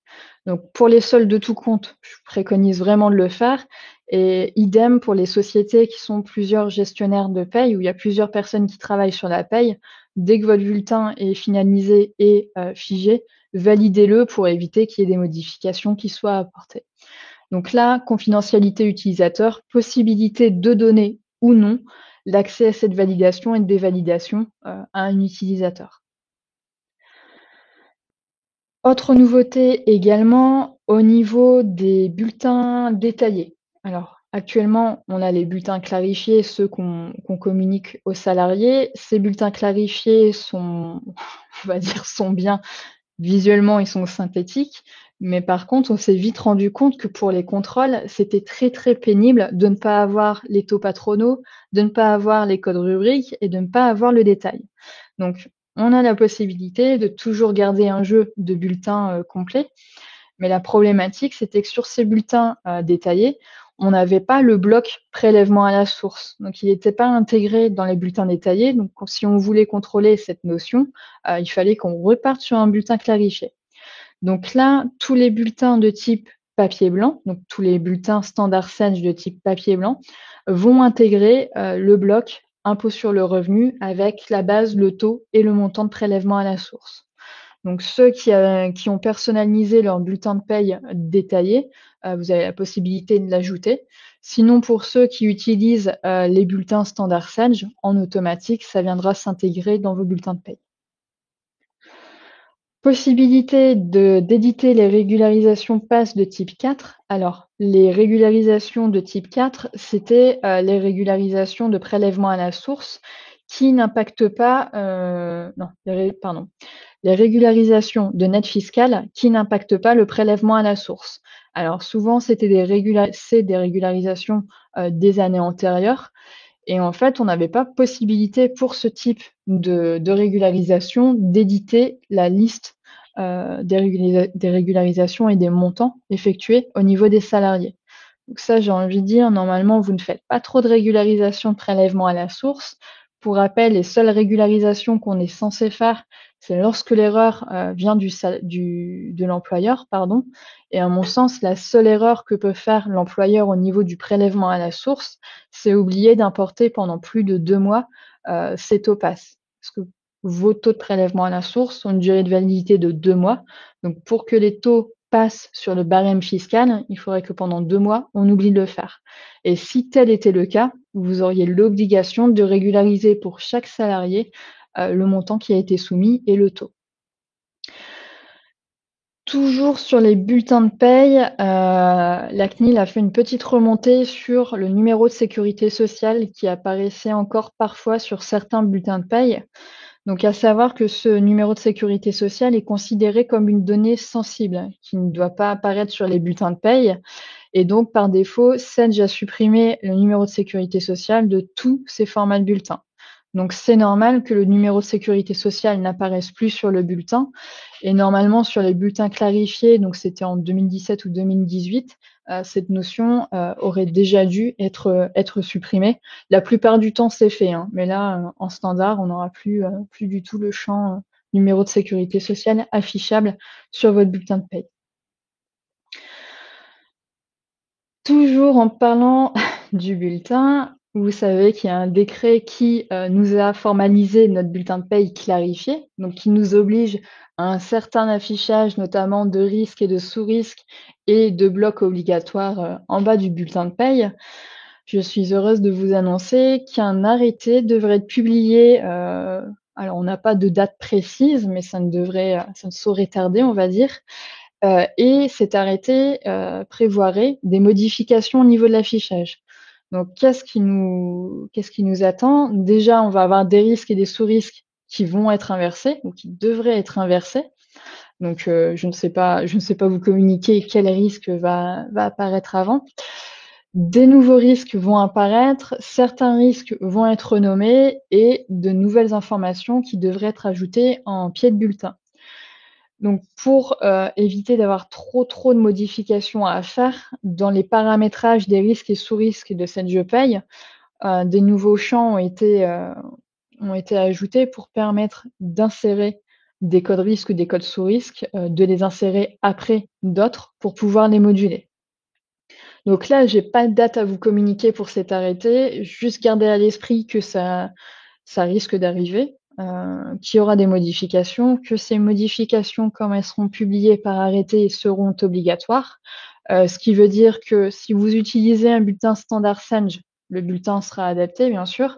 Donc pour les soldes de tout compte, je préconise vraiment de le faire. Et idem pour les sociétés qui sont plusieurs gestionnaires de paye, où il y a plusieurs personnes qui travaillent sur la paye. Dès que votre bulletin est finalisé et figé, validez-le pour éviter qu'il y ait des modifications qui soient apportées. Donc là, confidentialité utilisateur, possibilité de donner ou non l'accès à cette validation et de dévalidation à un utilisateur. Autre nouveauté également au niveau des bulletins détaillés. Alors actuellement, on a les bulletins clarifiés, ceux qu'on communique aux salariés. Ces bulletins clarifiés sont, on va dire, sont bien. Visuellement, ils sont synthétiques, mais par contre, on s'est vite rendu compte que pour les contrôles, c'était très, très pénible de ne pas avoir les taux patronaux, de ne pas avoir les codes rubriques et de ne pas avoir le détail. Donc, on a la possibilité de toujours garder un jeu de bulletins complets, mais la problématique, c'était que sur ces bulletins détaillés, on n'avait pas le bloc prélèvement à la source. Donc, il n'était pas intégré dans les bulletins détaillés. Donc, si on voulait contrôler cette notion, il fallait qu'on reparte sur un bulletin clarifié. Donc là, tous les bulletins de type papier blanc, donc tous les bulletins standard Sage de type papier blanc, vont intégrer le bloc impôt sur le revenu avec la base, le taux et le montant de prélèvement à la source. Donc ceux qui ont personnalisé leur bulletin de paye détaillé, vous avez la possibilité de l'ajouter. Sinon, pour ceux qui utilisent les bulletins standard Sage, en automatique, ça viendra s'intégrer dans vos bulletins de paye. Possibilité d'éditer les régularisations PASS de type 4. Alors, les régularisations de type 4, c'était les régularisations de prélèvement à la source qui n'impactent pas, les régularisations de net fiscal qui n'impactent pas le prélèvement à la source. Alors souvent, c'était des régularisations des années antérieures. Et en fait, on n'avait pas possibilité pour ce type de régularisation d'éditer la liste des régularisations et des montants effectués au niveau des salariés. Donc ça, j'ai envie de dire, normalement, vous ne faites pas trop de régularisation de prélèvement à la source. Pour rappel, les seules régularisations qu'on est censé faire, c'est lorsque l'erreur vient de l'employeur, pardon. Et à mon sens, la seule erreur que peut faire l'employeur au niveau du prélèvement à la source, c'est oublier d'importer pendant plus de 2 mois ces taux PASS. Parce que vos taux de prélèvement à la source ont une durée de validité de 2 mois. Donc, pour que les taux passent sur le barème fiscal, il faudrait que pendant 2 mois, on oublie de le faire. Et si tel était le cas, vous auriez l'obligation de régulariser pour chaque salarié le montant qui a été soumis et le taux. Toujours sur les bulletins de paye, la CNIL a fait une petite remontée sur le numéro de sécurité sociale qui apparaissait encore parfois sur certains bulletins de paye. Donc, à savoir que ce numéro de sécurité sociale est considéré comme une donnée sensible qui ne doit pas apparaître sur les bulletins de paye. Et donc, par défaut, Sage a supprimé le numéro de sécurité sociale de tous ces formats de bulletins. Donc, c'est normal que le numéro de sécurité sociale n'apparaisse plus sur le bulletin. Et normalement, sur les bulletins clarifiés, donc c'était en 2017 ou 2018, cette notion aurait déjà dû être supprimée. La plupart du temps, c'est fait, hein, mais là, en standard, on n'aura plus du tout le champ numéro de sécurité sociale affichable sur votre bulletin de paye. Toujours en parlant du bulletin, vous savez qu'il y a un décret qui nous a formalisé notre bulletin de paye clarifié, donc qui nous oblige à un certain affichage, notamment de risques et de sous-risques et de blocs obligatoires en bas du bulletin de paye. Je suis heureuse de vous annoncer qu'un arrêté devrait être publié, alors on n'a pas de date précise, mais ça ne saurait tarder, on va dire. Et cet arrêté prévoirait des modifications au niveau de l'affichage. Donc qu'est-ce qui nous attend? Déjà, on va avoir des risques et des sous-risques qui vont être inversés ou qui devraient être inversés. Donc je ne sais pas vous communiquer quel risque va apparaître avant. Des nouveaux risques vont apparaître, certains risques vont être renommés et de nouvelles informations qui devraient être ajoutées en pied de bulletin. Donc pour éviter d'avoir trop de modifications à faire dans les paramétrages des risques et sous-risques de cette je paye, des nouveaux champs ont été ajoutés pour permettre d'insérer des codes risques ou des codes sous-risques, de les insérer après d'autres pour pouvoir les moduler. Donc là, j'ai pas de date à vous communiquer pour cet arrêté, juste garder à l'esprit que ça risque d'arriver, qu'il y aura des modifications, que ces modifications, comme elles seront publiées par arrêté, seront obligatoires. Ce qui veut dire que si vous utilisez un bulletin standard Senge, le bulletin sera adapté, bien sûr.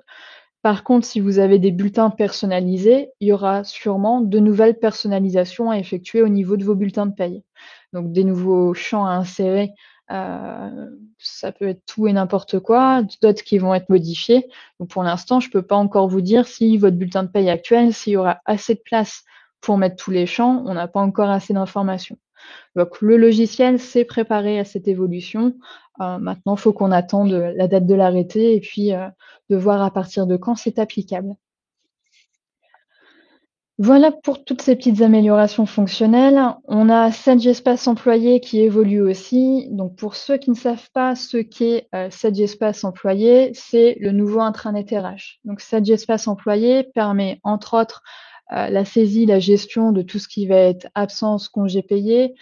Par contre, si vous avez des bulletins personnalisés, il y aura sûrement de nouvelles personnalisations à effectuer au niveau de vos bulletins de paye. Donc des nouveaux champs à insérer, ça peut être tout et n'importe quoi, d'autres qui vont être modifiés. Donc pour l'instant, je peux pas encore vous dire si votre bulletin de paye actuel, s'il y aura assez de place pour mettre tous les champs, on n'a pas encore assez d'informations. Donc le logiciel s'est préparé à cette évolution. Maintenant, il faut qu'on attende la date de l'arrêté et puis de voir à partir de quand c'est applicable. Voilà pour toutes ces petites améliorations fonctionnelles. On a Sage Espace Employé qui évolue aussi. Donc pour ceux qui ne savent pas ce qu'est Sage Espace Employé, c'est le nouveau intranet RH. Donc Sage Espace Employé permet entre autres la saisie, la gestion de tout ce qui va être absence, congé payé,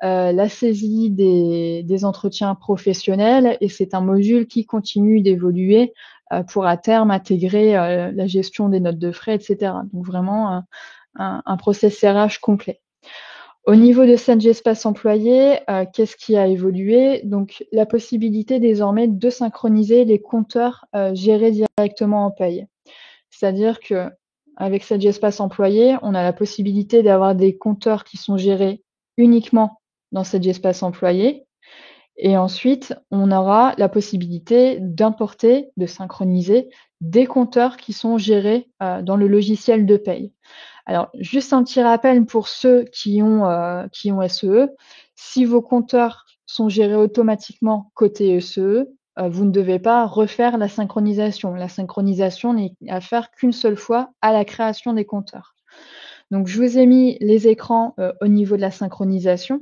la saisie des entretiens professionnels, et c'est un module qui continue d'évoluer pour à terme intégrer la gestion des notes de frais, etc. Donc vraiment un process RH complet. Au niveau de Sage Espace Employé, qu'est-ce qui a évolué? Donc la possibilité désormais de synchroniser les compteurs gérés directement en paye. C'est-à-dire que avec Sage Espace Employé, on a la possibilité d'avoir des compteurs qui sont gérés uniquement dans Sage Espace Employé. Et ensuite, on aura la possibilité d'importer, de synchroniser des compteurs qui sont gérés dans le logiciel de paye. Alors, juste un petit rappel pour ceux qui ont SEE. Si vos compteurs sont gérés automatiquement côté SEE, vous ne devez pas refaire la synchronisation. La synchronisation n'est à faire qu'une seule fois à la création des compteurs. Donc, je vous ai mis les écrans au niveau de la synchronisation.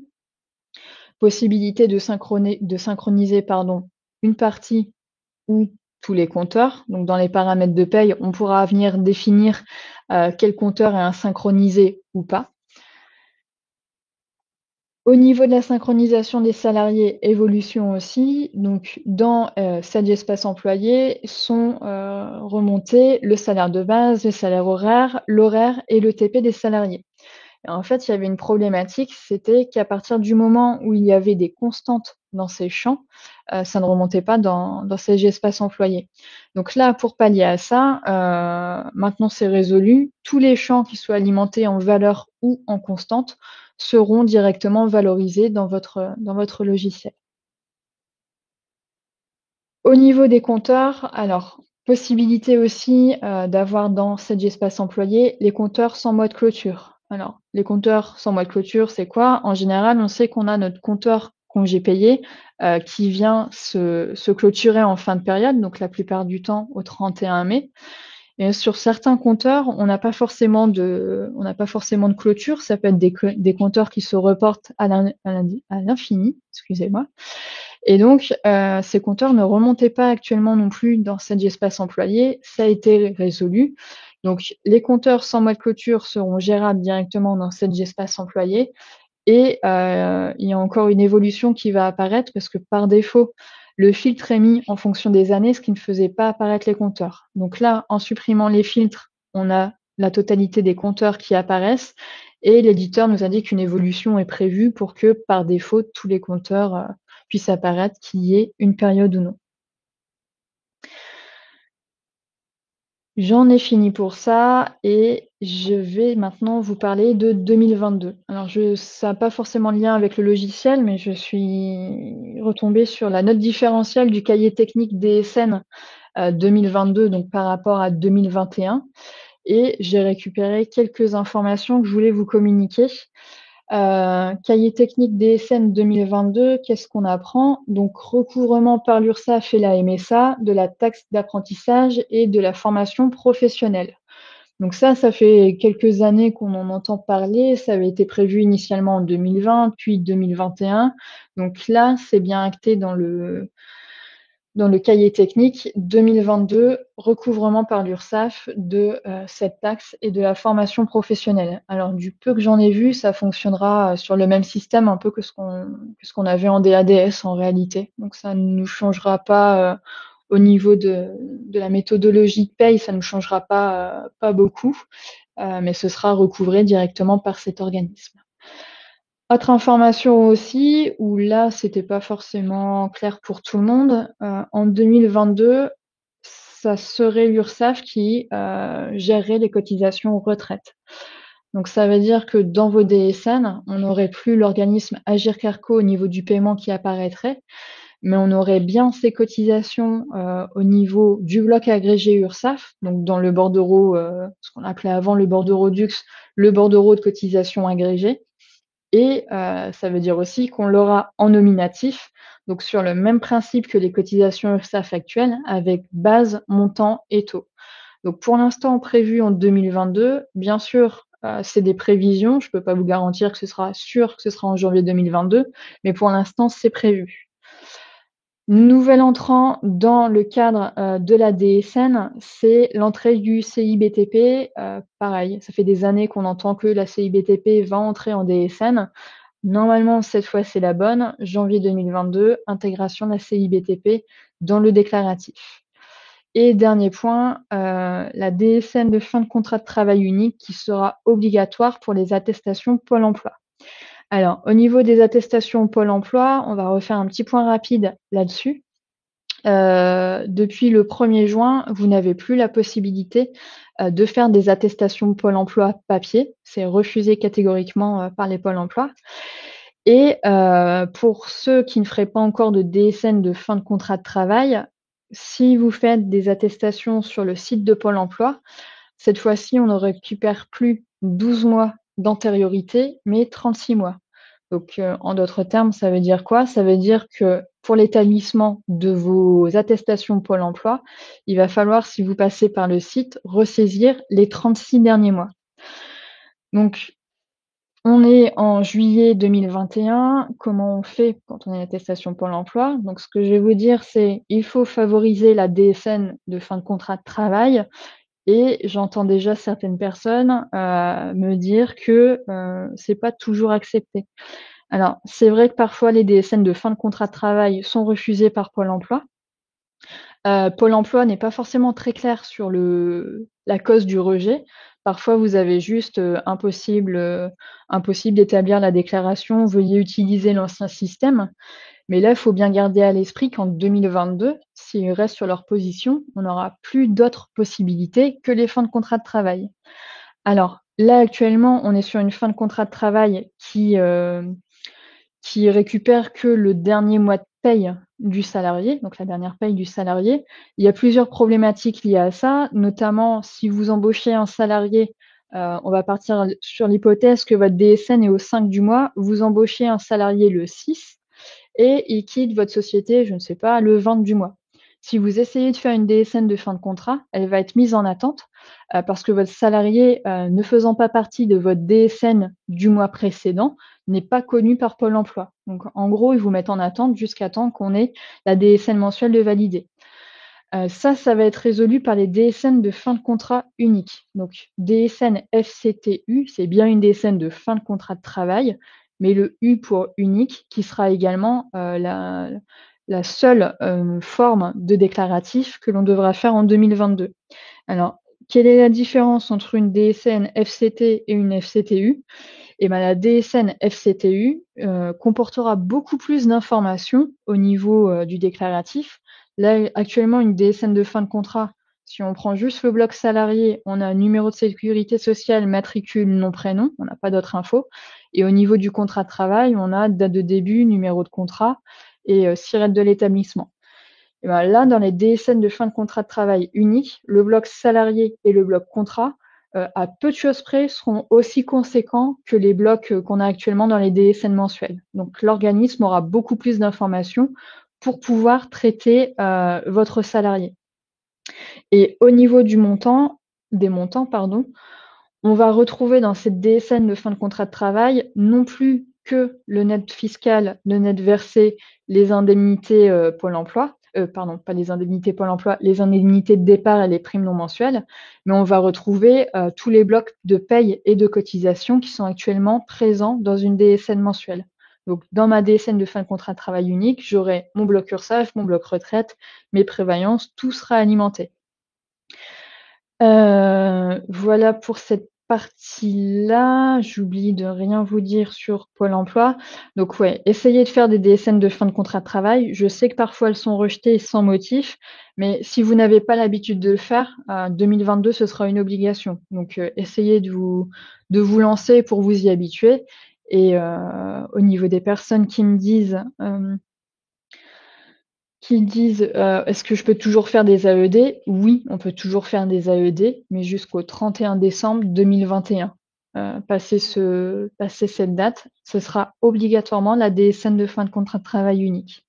Possibilité de synchroniser une partie ou tous les compteurs. Donc, dans les paramètres de paye, on pourra venir définir quel compteur est insynchronisé ou pas. Au niveau de la synchronisation des salariés, évolution aussi. Donc, dans Sage Espace Employé sont remontés le salaire de base, le salaire horaire, l'horaire et le TP des salariés. Et en fait, il y avait une problématique, c'était qu'à partir du moment où il y avait des constantes dans ces champs, ça ne remontait pas dans Sage Espace Employé. Donc là, pour pallier à ça, maintenant c'est résolu. Tous les champs qui soient alimentés en valeur ou en constante seront directement valorisés dans votre logiciel. Au niveau des compteurs, alors possibilité aussi d'avoir dans Sage Espace Employé les compteurs sans mode clôture. Alors, les compteurs sans mode clôture, c'est quoi? En général, on sait qu'on a notre compteur congé payé qui vient se clôturer en fin de période, donc la plupart du temps au 31 mai. Et sur certains compteurs, on n'a pas forcément de clôture. Ça peut être des compteurs qui se reportent à l'infini, excusez-moi. Et donc, ces compteurs ne remontaient pas actuellement non plus dans Sage Espace Employé. Ça a été résolu. Donc, les compteurs sans mode clôture seront gérables directement dans Sage Espace Employé. Et il y a encore une évolution qui va apparaître parce que par défaut, le filtre est mis en fonction des années, ce qui ne faisait pas apparaître les compteurs. Donc là, en supprimant les filtres, on a la totalité des compteurs qui apparaissent et l'éditeur nous indique qu'une évolution est prévue pour que par défaut, tous les compteurs puissent apparaître, qu'il y ait une période ou non. J'en ai fini pour ça et je vais maintenant vous parler de 2022. Alors ça n'a pas forcément de lien avec le logiciel, mais je suis retombée sur la note différentielle du cahier technique DSN 2022, donc par rapport à 2021, et j'ai récupéré quelques informations que je voulais vous communiquer. Cahier technique DSN 2022, qu'est-ce qu'on apprend? Donc, recouvrement par l'URSSAF et la MSA de la taxe d'apprentissage et de la formation professionnelle. Donc ça fait quelques années qu'on en entend parler. Ça avait été prévu initialement en 2020, puis 2021. Donc là, c'est bien acté dans le cahier technique 2022, recouvrement par l'URSSAF de cette taxe et de la formation professionnelle. Alors du peu que j'en ai vu, ça fonctionnera sur le même système un peu que ce qu'on avait en DADS en réalité. Donc ça ne nous changera pas au niveau de la méthodologie de paye, ça ne nous changera pas beaucoup, mais ce sera recouvré directement par cet organisme. Autre information aussi, où là, c'était pas forcément clair pour tout le monde. En 2022, ça serait l'URSSAF qui gérerait les cotisations retraite. Donc ça veut dire que dans vos DSN, on n'aurait plus l'organisme Agir Carco au niveau du paiement qui apparaîtrait, mais on aurait bien ces cotisations au niveau du bloc agrégé URSSAF, donc dans le bordereau, ce qu'on appelait avant le bordereau DUX, le bordereau de cotisation agrégée. Et ça veut dire aussi qu'on l'aura en nominatif, donc sur le même principe que les cotisations URSSAF actuelles, avec base, montant et taux. Donc pour l'instant prévu en 2022, bien sûr, c'est des prévisions. Je ne peux pas vous garantir que ce sera sûr que ce sera en janvier 2022, mais pour l'instant, c'est prévu. Nouvel entrant dans le cadre de la DSN, c'est l'entrée du CIBTP. Pareil, ça fait des années qu'on entend que la CIBTP va entrer en DSN. Normalement, cette fois, c'est la bonne. Janvier 2022, intégration de la CIBTP dans le déclaratif. Et dernier point, la DSN de fin de contrat de travail unique qui sera obligatoire pour les attestations Pôle emploi. Alors, au niveau des attestations Pôle emploi, on va refaire un petit point rapide là-dessus. Depuis le 1er juin, vous n'avez plus la possibilité de faire des attestations Pôle emploi papier. C'est refusé catégoriquement par les Pôle emploi. Et pour ceux qui ne feraient pas encore de DSN de fin de contrat de travail, si vous faites des attestations sur le site de Pôle emploi, cette fois-ci, on ne récupère plus 12 mois d'antériorité, mais 36 mois. Donc, en d'autres termes, ça veut dire quoi? Ça veut dire que pour l'établissement de vos attestations Pôle emploi, il va falloir, si vous passez par le site, ressaisir les 36 derniers mois. Donc, on est en juillet 2021. Comment on fait quand on est en attestation Pôle emploi? Donc, ce que je vais vous dire, c'est il faut favoriser la DSN de fin de contrat de travail. Et j'entends déjà certaines personnes me dire que c'est pas toujours accepté. Alors, c'est vrai que parfois les DSN de fin de contrat de travail sont refusés par Pôle emploi. Pôle emploi n'est pas forcément très clair sur la cause du rejet. Parfois, vous avez juste impossible d'établir la déclaration, veuillez utiliser l'ancien système. Mais là, il faut bien garder à l'esprit qu'en 2022, s'ils restent sur leur position, on n'aura plus d'autres possibilités que les fins de contrat de travail. Alors, là, actuellement, on est sur une fin de contrat de travail qui récupère que le dernier mois de paye du salarié, donc la dernière paye du salarié. Il y a plusieurs problématiques liées à ça, notamment si vous embauchez un salarié, on va partir sur l'hypothèse que votre DSN est au 5 du mois, vous embauchez un salarié le 6 et il quitte votre société, je ne sais pas, le 20 du mois. Si vous essayez de faire une DSN de fin de contrat, elle va être mise en attente parce que votre salarié, ne faisant pas partie de votre DSN du mois précédent, n'est pas connu par Pôle emploi. Donc, en gros, ils vous mettent en attente jusqu'à temps qu'on ait la DSN mensuelle de valider. Ça va être résolu par les DSN de fin de contrat unique. Donc, DSN FCTU, c'est bien une DSN de fin de contrat de travail, mais le U pour unique, qui sera également la seule forme de déclaratif que l'on devra faire en 2022. Alors, quelle est la différence entre une DSN FCT et une FCTU? Et ben, la DSN FCTU comportera beaucoup plus d'informations au niveau du déclaratif, Là, actuellement, une DSN de fin de contrat, si on prend juste le bloc salarié, on a numéro de sécurité sociale, matricule, nom, prénom, on n'a pas d'autres infos. Et au niveau du contrat de travail, on a date de début, numéro de contrat et SIRET de l'établissement. Et ben là, dans les DSN de fin de contrat de travail unique, le bloc salarié et le bloc contrat, à peu de choses près, seront aussi conséquents que les blocs qu'on a actuellement dans les DSN mensuels. Donc l'organisme aura beaucoup plus d'informations pour pouvoir traiter votre salarié. Et au niveau des montants, pardon, on va retrouver dans cette DSN de fin de contrat de travail non plus que le net fiscal, le net versé, les indemnités Pôle emploi, pardon, pas les indemnités Pôle emploi, les indemnités de départ et les primes non mensuelles, mais on va retrouver tous les blocs de paye et de cotisation qui sont actuellement présents dans une DSN mensuelle. Donc, dans ma DSN de fin de contrat de travail unique, j'aurai mon bloc URSSAF, mon bloc retraite, mes prévoyances, tout sera alimenté. Voilà pour cette partie-là. J'oublie de rien vous dire sur Pôle emploi. Donc ouais, essayez de faire des DSN de fin de contrat de travail. Je sais que parfois elles sont rejetées sans motif, mais si vous n'avez pas l'habitude de le faire, 2022, ce sera une obligation. Donc essayez de vous lancer pour vous y habituer. Et au niveau des personnes qui me disent est-ce que je peux toujours faire des AED? Oui, on peut toujours faire des AED, mais jusqu'au 31 décembre 2021. Passé cette date, ce sera obligatoirement la DSN de fin de contrat de travail unique.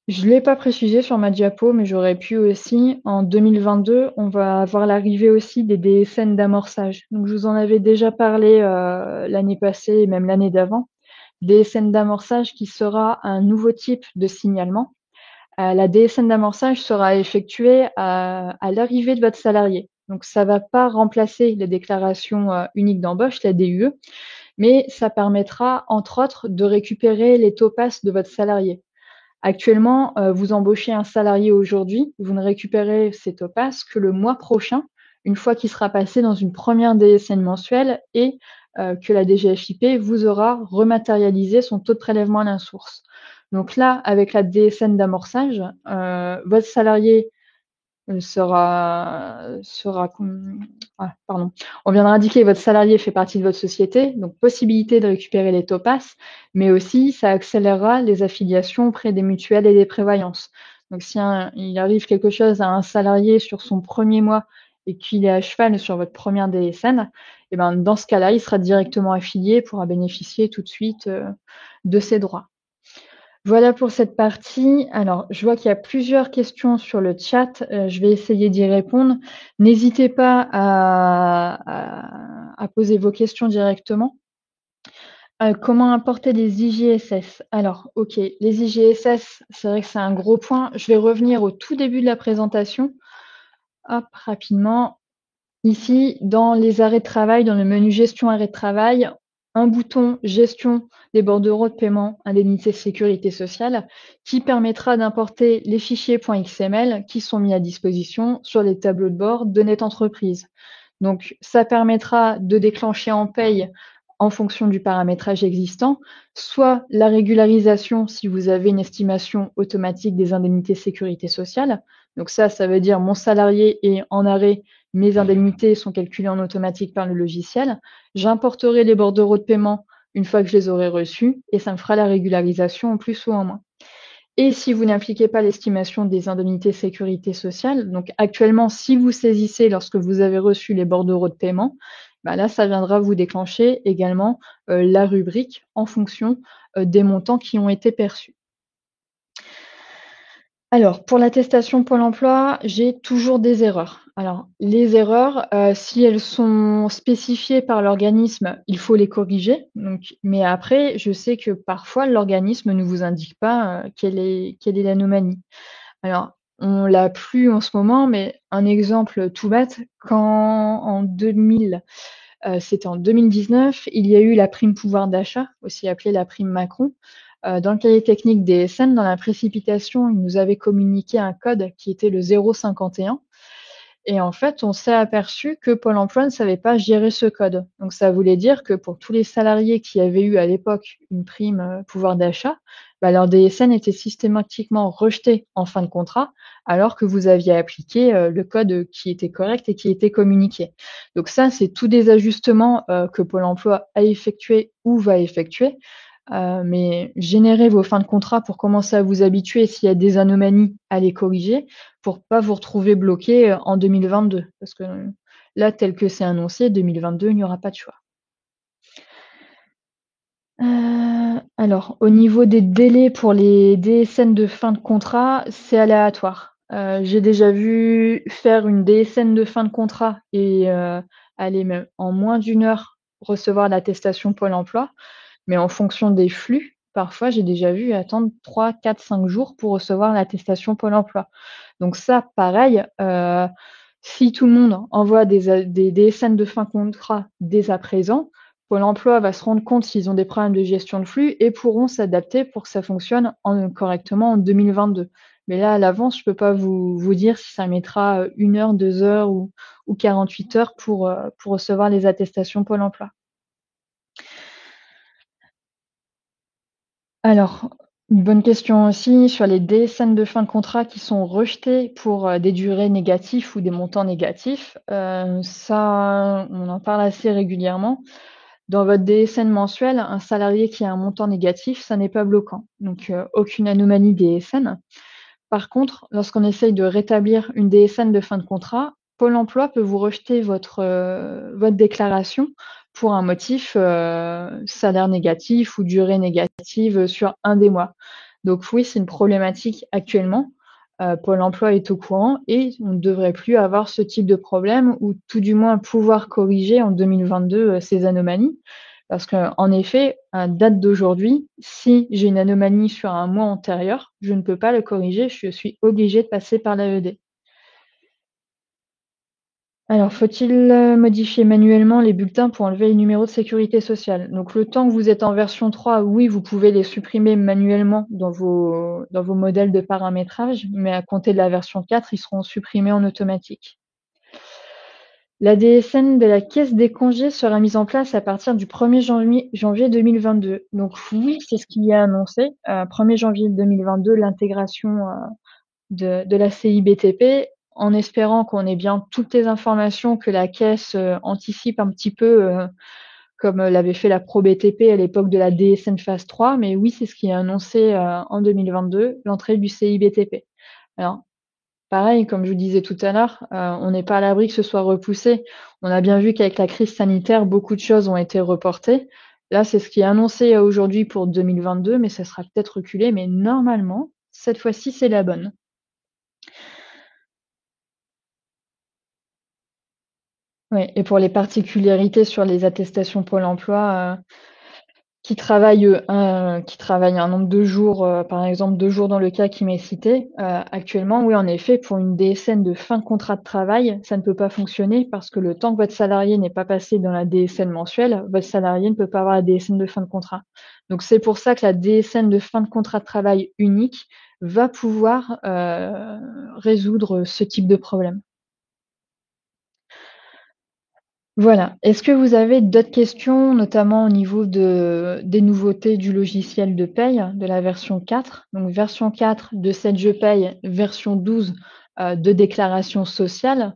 Je ne l'ai pas précisé sur ma diapo, mais j'aurais pu aussi. En 2022, on va avoir l'arrivée aussi des DSN d'amorçage. Donc, je vous en avais déjà parlé l'année passée et même l'année d'avant. DSN d'amorçage qui sera un nouveau type de signalement. La DSN d'amorçage sera effectuée à l'arrivée de votre salarié. Donc, ça ne va pas remplacer les déclarations uniques d'embauche, la DUE, mais ça permettra, entre autres, de récupérer les TOPAS de votre salarié. Actuellement, vous embauchez un salarié aujourd'hui, vous ne récupérez ces TOPAS que le mois prochain, une fois qu'il sera passé dans une première DSN mensuelle et que la DGFiP vous aura rematérialisé son taux de prélèvement à la source. Donc là, avec la DSN d'amorçage, votre salarié on vient d'indiquer votre salarié fait partie de votre société, donc possibilité de récupérer les TOPAS, mais aussi ça accélérera les affiliations auprès des mutuelles et des prévoyances. Donc si il arrive quelque chose à un salarié sur son premier mois et qu'il est à cheval sur votre première DSN, et ben dans ce cas-là, il sera directement affilié et pourra bénéficier tout de suite de ses droits. Voilà pour cette partie. Alors, je vois qu'il y a plusieurs questions sur le chat. Je vais essayer d'y répondre. N'hésitez pas à poser vos questions directement. Comment importer des IGSS? Alors, ok, les IGSS, c'est vrai que c'est un gros point. Je vais revenir au tout début de la présentation. Hop, rapidement. Ici, dans les arrêts de travail, dans le menu gestion arrêt de travail, un bouton gestion des bordereaux de paiement indemnité sécurité sociale qui permettra d'importer les fichiers .xml qui sont mis à disposition sur les tableaux de bord de Net Entreprise. Donc, ça permettra de déclencher en paye en fonction du paramétrage existant, soit la régularisation si vous avez une estimation automatique des indemnités sécurité sociale. Donc ça veut dire mon salarié est en arrêt, mes indemnités sont calculées en automatique par le logiciel. J'importerai les bordereaux de paiement une fois que je les aurai reçus et ça me fera la régularisation en plus ou en moins. Et si vous n'appliquez pas l'estimation des indemnités sécurité sociale, donc actuellement, si vous saisissez lorsque vous avez reçu les bordereaux de paiement, bah là, ça viendra vous déclencher également la rubrique en fonction des montants qui ont été perçus. Alors, pour l'attestation Pôle emploi, j'ai toujours des erreurs. Alors, les erreurs, si elles sont spécifiées par l'organisme, il faut les corriger. Donc, mais après, je sais que parfois, l'organisme ne vous indique pas quelle est l'anomalie. Alors, on l'a plus en ce moment, mais un exemple tout bête, quand c'était en 2019, il y a eu la prime pouvoir d'achat, aussi appelée la prime Macron. Dans le cahier technique des SN, dans la précipitation, ils nous avaient communiqué un code qui était le 051. Et en fait, on s'est aperçu que Pôle emploi ne savait pas gérer ce code. Donc, ça voulait dire que pour tous les salariés qui avaient eu à l'époque une prime pouvoir d'achat, leur DSN était systématiquement rejeté en fin de contrat, alors que vous aviez appliqué le code qui était correct et qui était communiqué. Donc ça, c'est tous des ajustements que Pôle emploi a effectués ou va effectuer. Mais générez vos fins de contrat pour commencer à vous habituer, s'il y a des anomalies, à les corriger, pour pas vous retrouver bloqué en 2022. Parce que là, tel que c'est annoncé, 2022, il n'y aura pas de choix. Alors, au niveau des délais pour les DSN de fin de contrat, c'est aléatoire. J'ai déjà vu faire une DSN de fin de contrat et aller même en moins d'1 heure recevoir l'attestation Pôle emploi. Mais en fonction des flux, parfois, j'ai déjà vu attendre 3, 4, 5 jours pour recevoir l'attestation Pôle emploi. Donc ça, pareil, si tout le monde envoie des DSN de fin de contrat dès à présent, Pôle emploi va se rendre compte s'ils ont des problèmes de gestion de flux et pourront s'adapter pour que ça fonctionne correctement en 2022. Mais là, à l'avance, je peux pas vous dire si ça mettra 1 heure, 2 heures ou 48 heures pour recevoir les attestations Pôle emploi. Alors, une bonne question aussi sur les DSN de fin de contrat qui sont rejetés pour des durées négatives ou des montants négatifs. Ça, on en parle assez régulièrement. Dans votre DSN mensuel, un salarié qui a un montant négatif, ça n'est pas bloquant. Donc, aucune anomalie DSN. Par contre, lorsqu'on essaye de rétablir une DSN de fin de contrat, Pôle emploi peut vous rejeter votre déclaration pour un motif salaire négatif ou durée négative sur un des mois. Donc oui, c'est une problématique actuellement. Pôle emploi est au courant et on ne devrait plus avoir ce type de problème ou tout du moins pouvoir corriger en 2022 ces anomalies. Parce qu'en effet, à date d'aujourd'hui, si j'ai une anomalie sur un mois antérieur, je ne peux pas le corriger, je suis obligée de passer par l'AED. Alors, faut-il modifier manuellement les bulletins pour enlever les numéros de sécurité sociale? Donc, le temps que vous êtes en version 3, oui, vous pouvez les supprimer manuellement dans vos modèles de paramétrage, mais à compter de la version 4, ils seront supprimés en automatique. La DSN de la Caisse des congés sera mise en place à partir du 1er janvier 2022. Donc oui, c'est ce qui est annoncé. 1er janvier 2022, l'intégration de la CIBTP, en espérant qu'on ait bien toutes les informations, que la Caisse anticipe un petit peu, comme l'avait fait la ProBTP à l'époque de la DSN phase 3. Mais oui, c'est ce qui est annoncé en 2022, l'entrée du CIBTP. Alors, pareil, comme je vous disais tout à l'heure, on n'est pas à l'abri que ce soit repoussé. On a bien vu qu'avec la crise sanitaire, beaucoup de choses ont été reportées. Là, c'est ce qui est annoncé aujourd'hui pour 2022, mais ça sera peut-être reculé. Mais normalement, cette fois-ci, c'est la bonne. Oui, et pour les particularités sur les attestations Pôle emploi, qui travaillent un nombre de jours, par exemple 2 jours dans le cas qui m'est cité, actuellement, oui, en effet, pour une DSN de fin de contrat de travail, ça ne peut pas fonctionner parce que le temps que votre salarié n'est pas passé dans la DSN mensuelle, votre salarié ne peut pas avoir la DSN de fin de contrat. Donc c'est pour ça que la DSN de fin de contrat de travail unique va pouvoir résoudre ce type de problème. Voilà. Est-ce que vous avez d'autres questions, notamment au niveau des nouveautés du logiciel de paye, de la version 4? Donc version 4 de 7 Je paye, version 12 de déclaration sociale.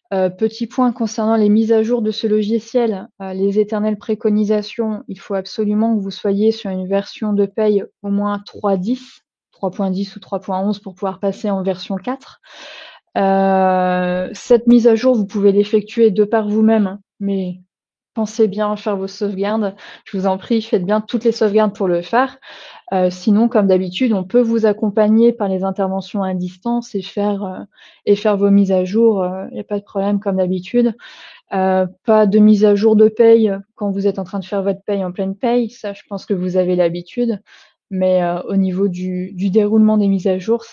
Petit point concernant les mises à jour de ce logiciel, les éternelles préconisations, il faut absolument que vous soyez sur une version de paye au moins 3.10, 3.10 ou 3.11 pour pouvoir passer en version 4. Cette mise à jour, vous pouvez l'effectuer de par vous-même, mais pensez bien à faire vos sauvegardes. Je vous en prie, faites bien toutes les sauvegardes pour le faire. Sinon, comme d'habitude, on peut vous accompagner par les interventions à distance et faire vos mises à jour. Il n'y a pas de problème, comme d'habitude. Pas de mise à jour de paye quand vous êtes en train de faire votre paye en pleine paye. Ça, je pense que vous avez l'habitude. Mais au niveau du déroulement des mises à jour,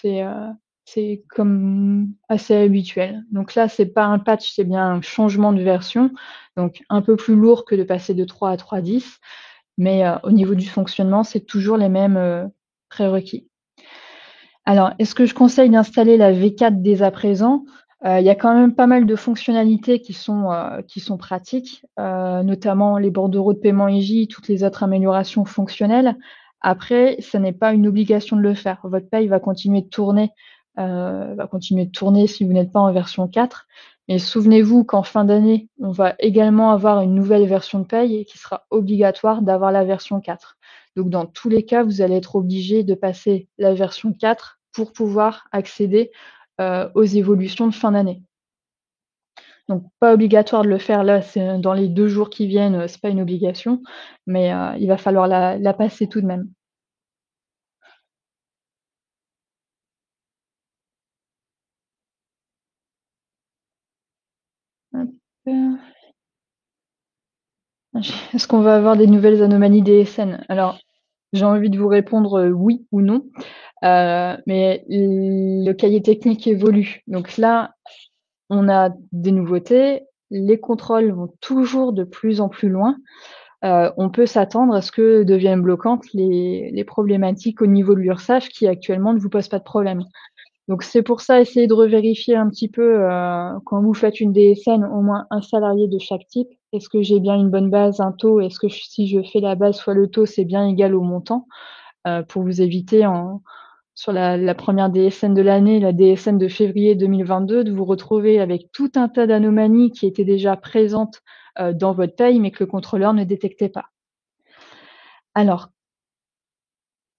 c'est comme assez habituel. Donc là, c'est pas un patch, c'est bien un changement de version. Donc un peu plus lourd que de passer de 3 à 3.10. Mais au niveau du fonctionnement, c'est toujours les mêmes prérequis. Alors, est-ce que je conseille d'installer la V4 dès à présent? Il y a quand même pas mal de fonctionnalités qui sont pratiques, notamment les bordereaux de paiement EJ, toutes les autres améliorations fonctionnelles. Après, ce n'est pas une obligation de le faire. Votre paye va continuer de tourner, si vous n'êtes pas en version 4. Mais souvenez-vous qu'en fin d'année, on va également avoir une nouvelle version de paye et qui sera obligatoire d'avoir la version 4. Donc dans tous les cas, vous allez être obligé de passer la version 4 pour pouvoir accéder aux évolutions de fin d'année. Donc pas obligatoire de le faire là, c'est dans les 2 jours qui viennent, c'est pas une obligation, mais il va falloir la passer tout de même. Hop, est-ce qu'on va avoir des nouvelles anomalies DSN? Alors, j'ai envie de vous répondre, oui ou non, mais le cahier technique évolue. Donc là, on a des nouveautés, les contrôles vont toujours de plus en plus loin. On peut s'attendre à ce que deviennent bloquantes les problématiques au niveau de l'URSSAF qui actuellement ne vous posent pas de problème. Donc c'est pour ça, essayez de revérifier un petit peu quand vous faites une DSN, au moins un salarié de chaque type. Est-ce que j'ai bien une bonne base, un taux? Est-ce que si je fais la base fois le taux, c'est bien égal au montant? Pour vous éviter sur la première DSN de l'année, la DSN de février 2022, de vous retrouver avec tout un tas d'anomalies qui étaient déjà présentes dans votre paye, mais que le contrôleur ne détectait pas. Alors,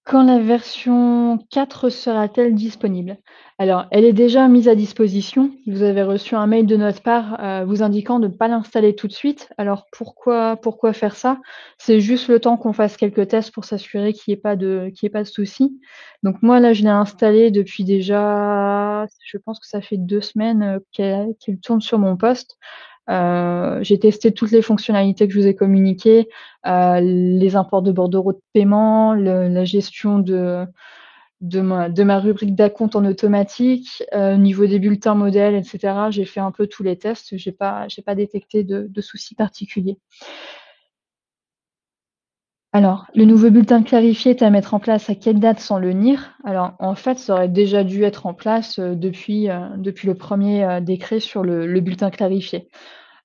quand la version 4 sera-t-elle disponible? Alors, elle est déjà mise à disposition. Vous avez reçu un mail de notre part vous indiquant de ne pas l'installer tout de suite. Alors pourquoi faire ça? C'est juste le temps qu'on fasse quelques tests pour s'assurer qu'il n'y ait pas de souci. Donc moi là, je l'ai installée depuis déjà, je pense que ça fait 2 semaines qu'elle tourne sur mon poste. J'ai testé toutes les fonctionnalités que je vous ai communiquées, les imports de bordereaux de paiement, la gestion de ma rubrique d'acompte en automatique, niveau des bulletins modèles, etc. J'ai fait un peu tous les tests. J'ai pas détecté de soucis particuliers. Alors, le nouveau bulletin clarifié est à mettre en place à quelle date sans le NIR? Alors, en fait, ça aurait déjà dû être en place depuis le premier décret sur le bulletin clarifié.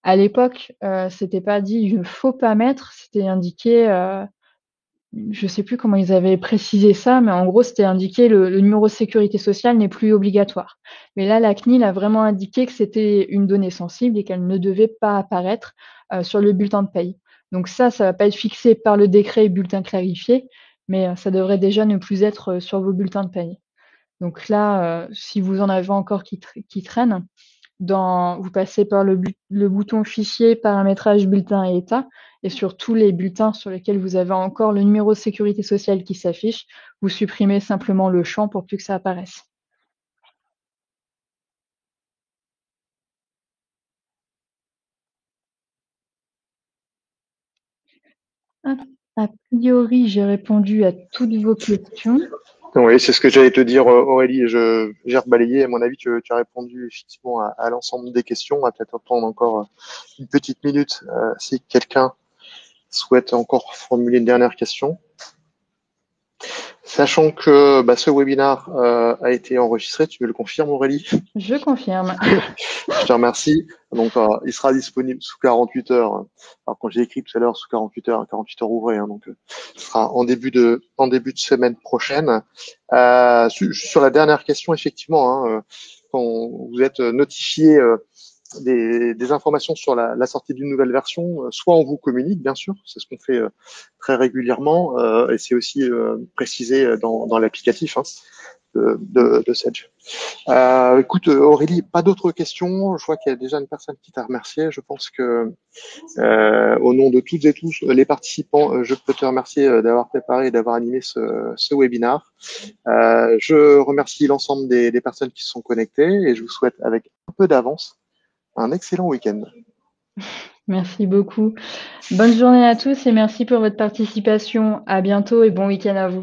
À l'époque, c'était pas dit il ne faut pas mettre, c'était indiqué, je sais plus comment ils avaient précisé ça, mais en gros, c'était indiqué le numéro de sécurité sociale n'est plus obligatoire. Mais là, la CNIL a vraiment indiqué que c'était une donnée sensible et qu'elle ne devait pas apparaître sur le bulletin de paye. Donc ça va pas être fixé par le décret bulletin clarifié, mais ça devrait déjà ne plus être sur vos bulletins de paye. Donc là, si vous en avez encore qui traînent, vous passez par le bouton fichier, paramétrage bulletin et état, et sur tous les bulletins sur lesquels vous avez encore le numéro de sécurité sociale qui s'affiche, vous supprimez simplement le champ pour plus que ça apparaisse. A priori, j'ai répondu à toutes vos questions. Oui, c'est ce que j'allais te dire, Aurélie. J'ai rebalayé. À mon avis, tu as répondu effectivement à l'ensemble des questions. On va peut-être attendre encore une petite minute si quelqu'un souhaite encore formuler une dernière question. Sachant que ce webinaire a été enregistré, tu me le confirmes, Aurélie? Je confirme. Je te remercie. Donc, il sera disponible sous 48 heures. Alors, quand j'ai écrit tout à l'heure, sous 48 heures ouvrées, hein, donc ce sera en début de semaine prochaine. Sur la dernière question, effectivement, hein, quand vous êtes notifié des informations sur la sortie d'une nouvelle version, soit on vous communique, bien sûr, c'est ce qu'on fait très régulièrement, et c'est aussi précisé dans l'applicatif de Sedge. Écoute, Aurélie, pas d'autres questions. Je vois qu'il y a déjà une personne qui t'a remercié. Je pense que au nom de toutes et tous les participants, je peux te remercier d'avoir préparé et d'avoir animé ce webinaire. Je remercie l'ensemble des personnes qui se sont connectées et je vous souhaite avec un peu d'avance un excellent week-end. Merci beaucoup. Bonne journée à tous et merci pour votre participation. À bientôt et bon week-end à vous.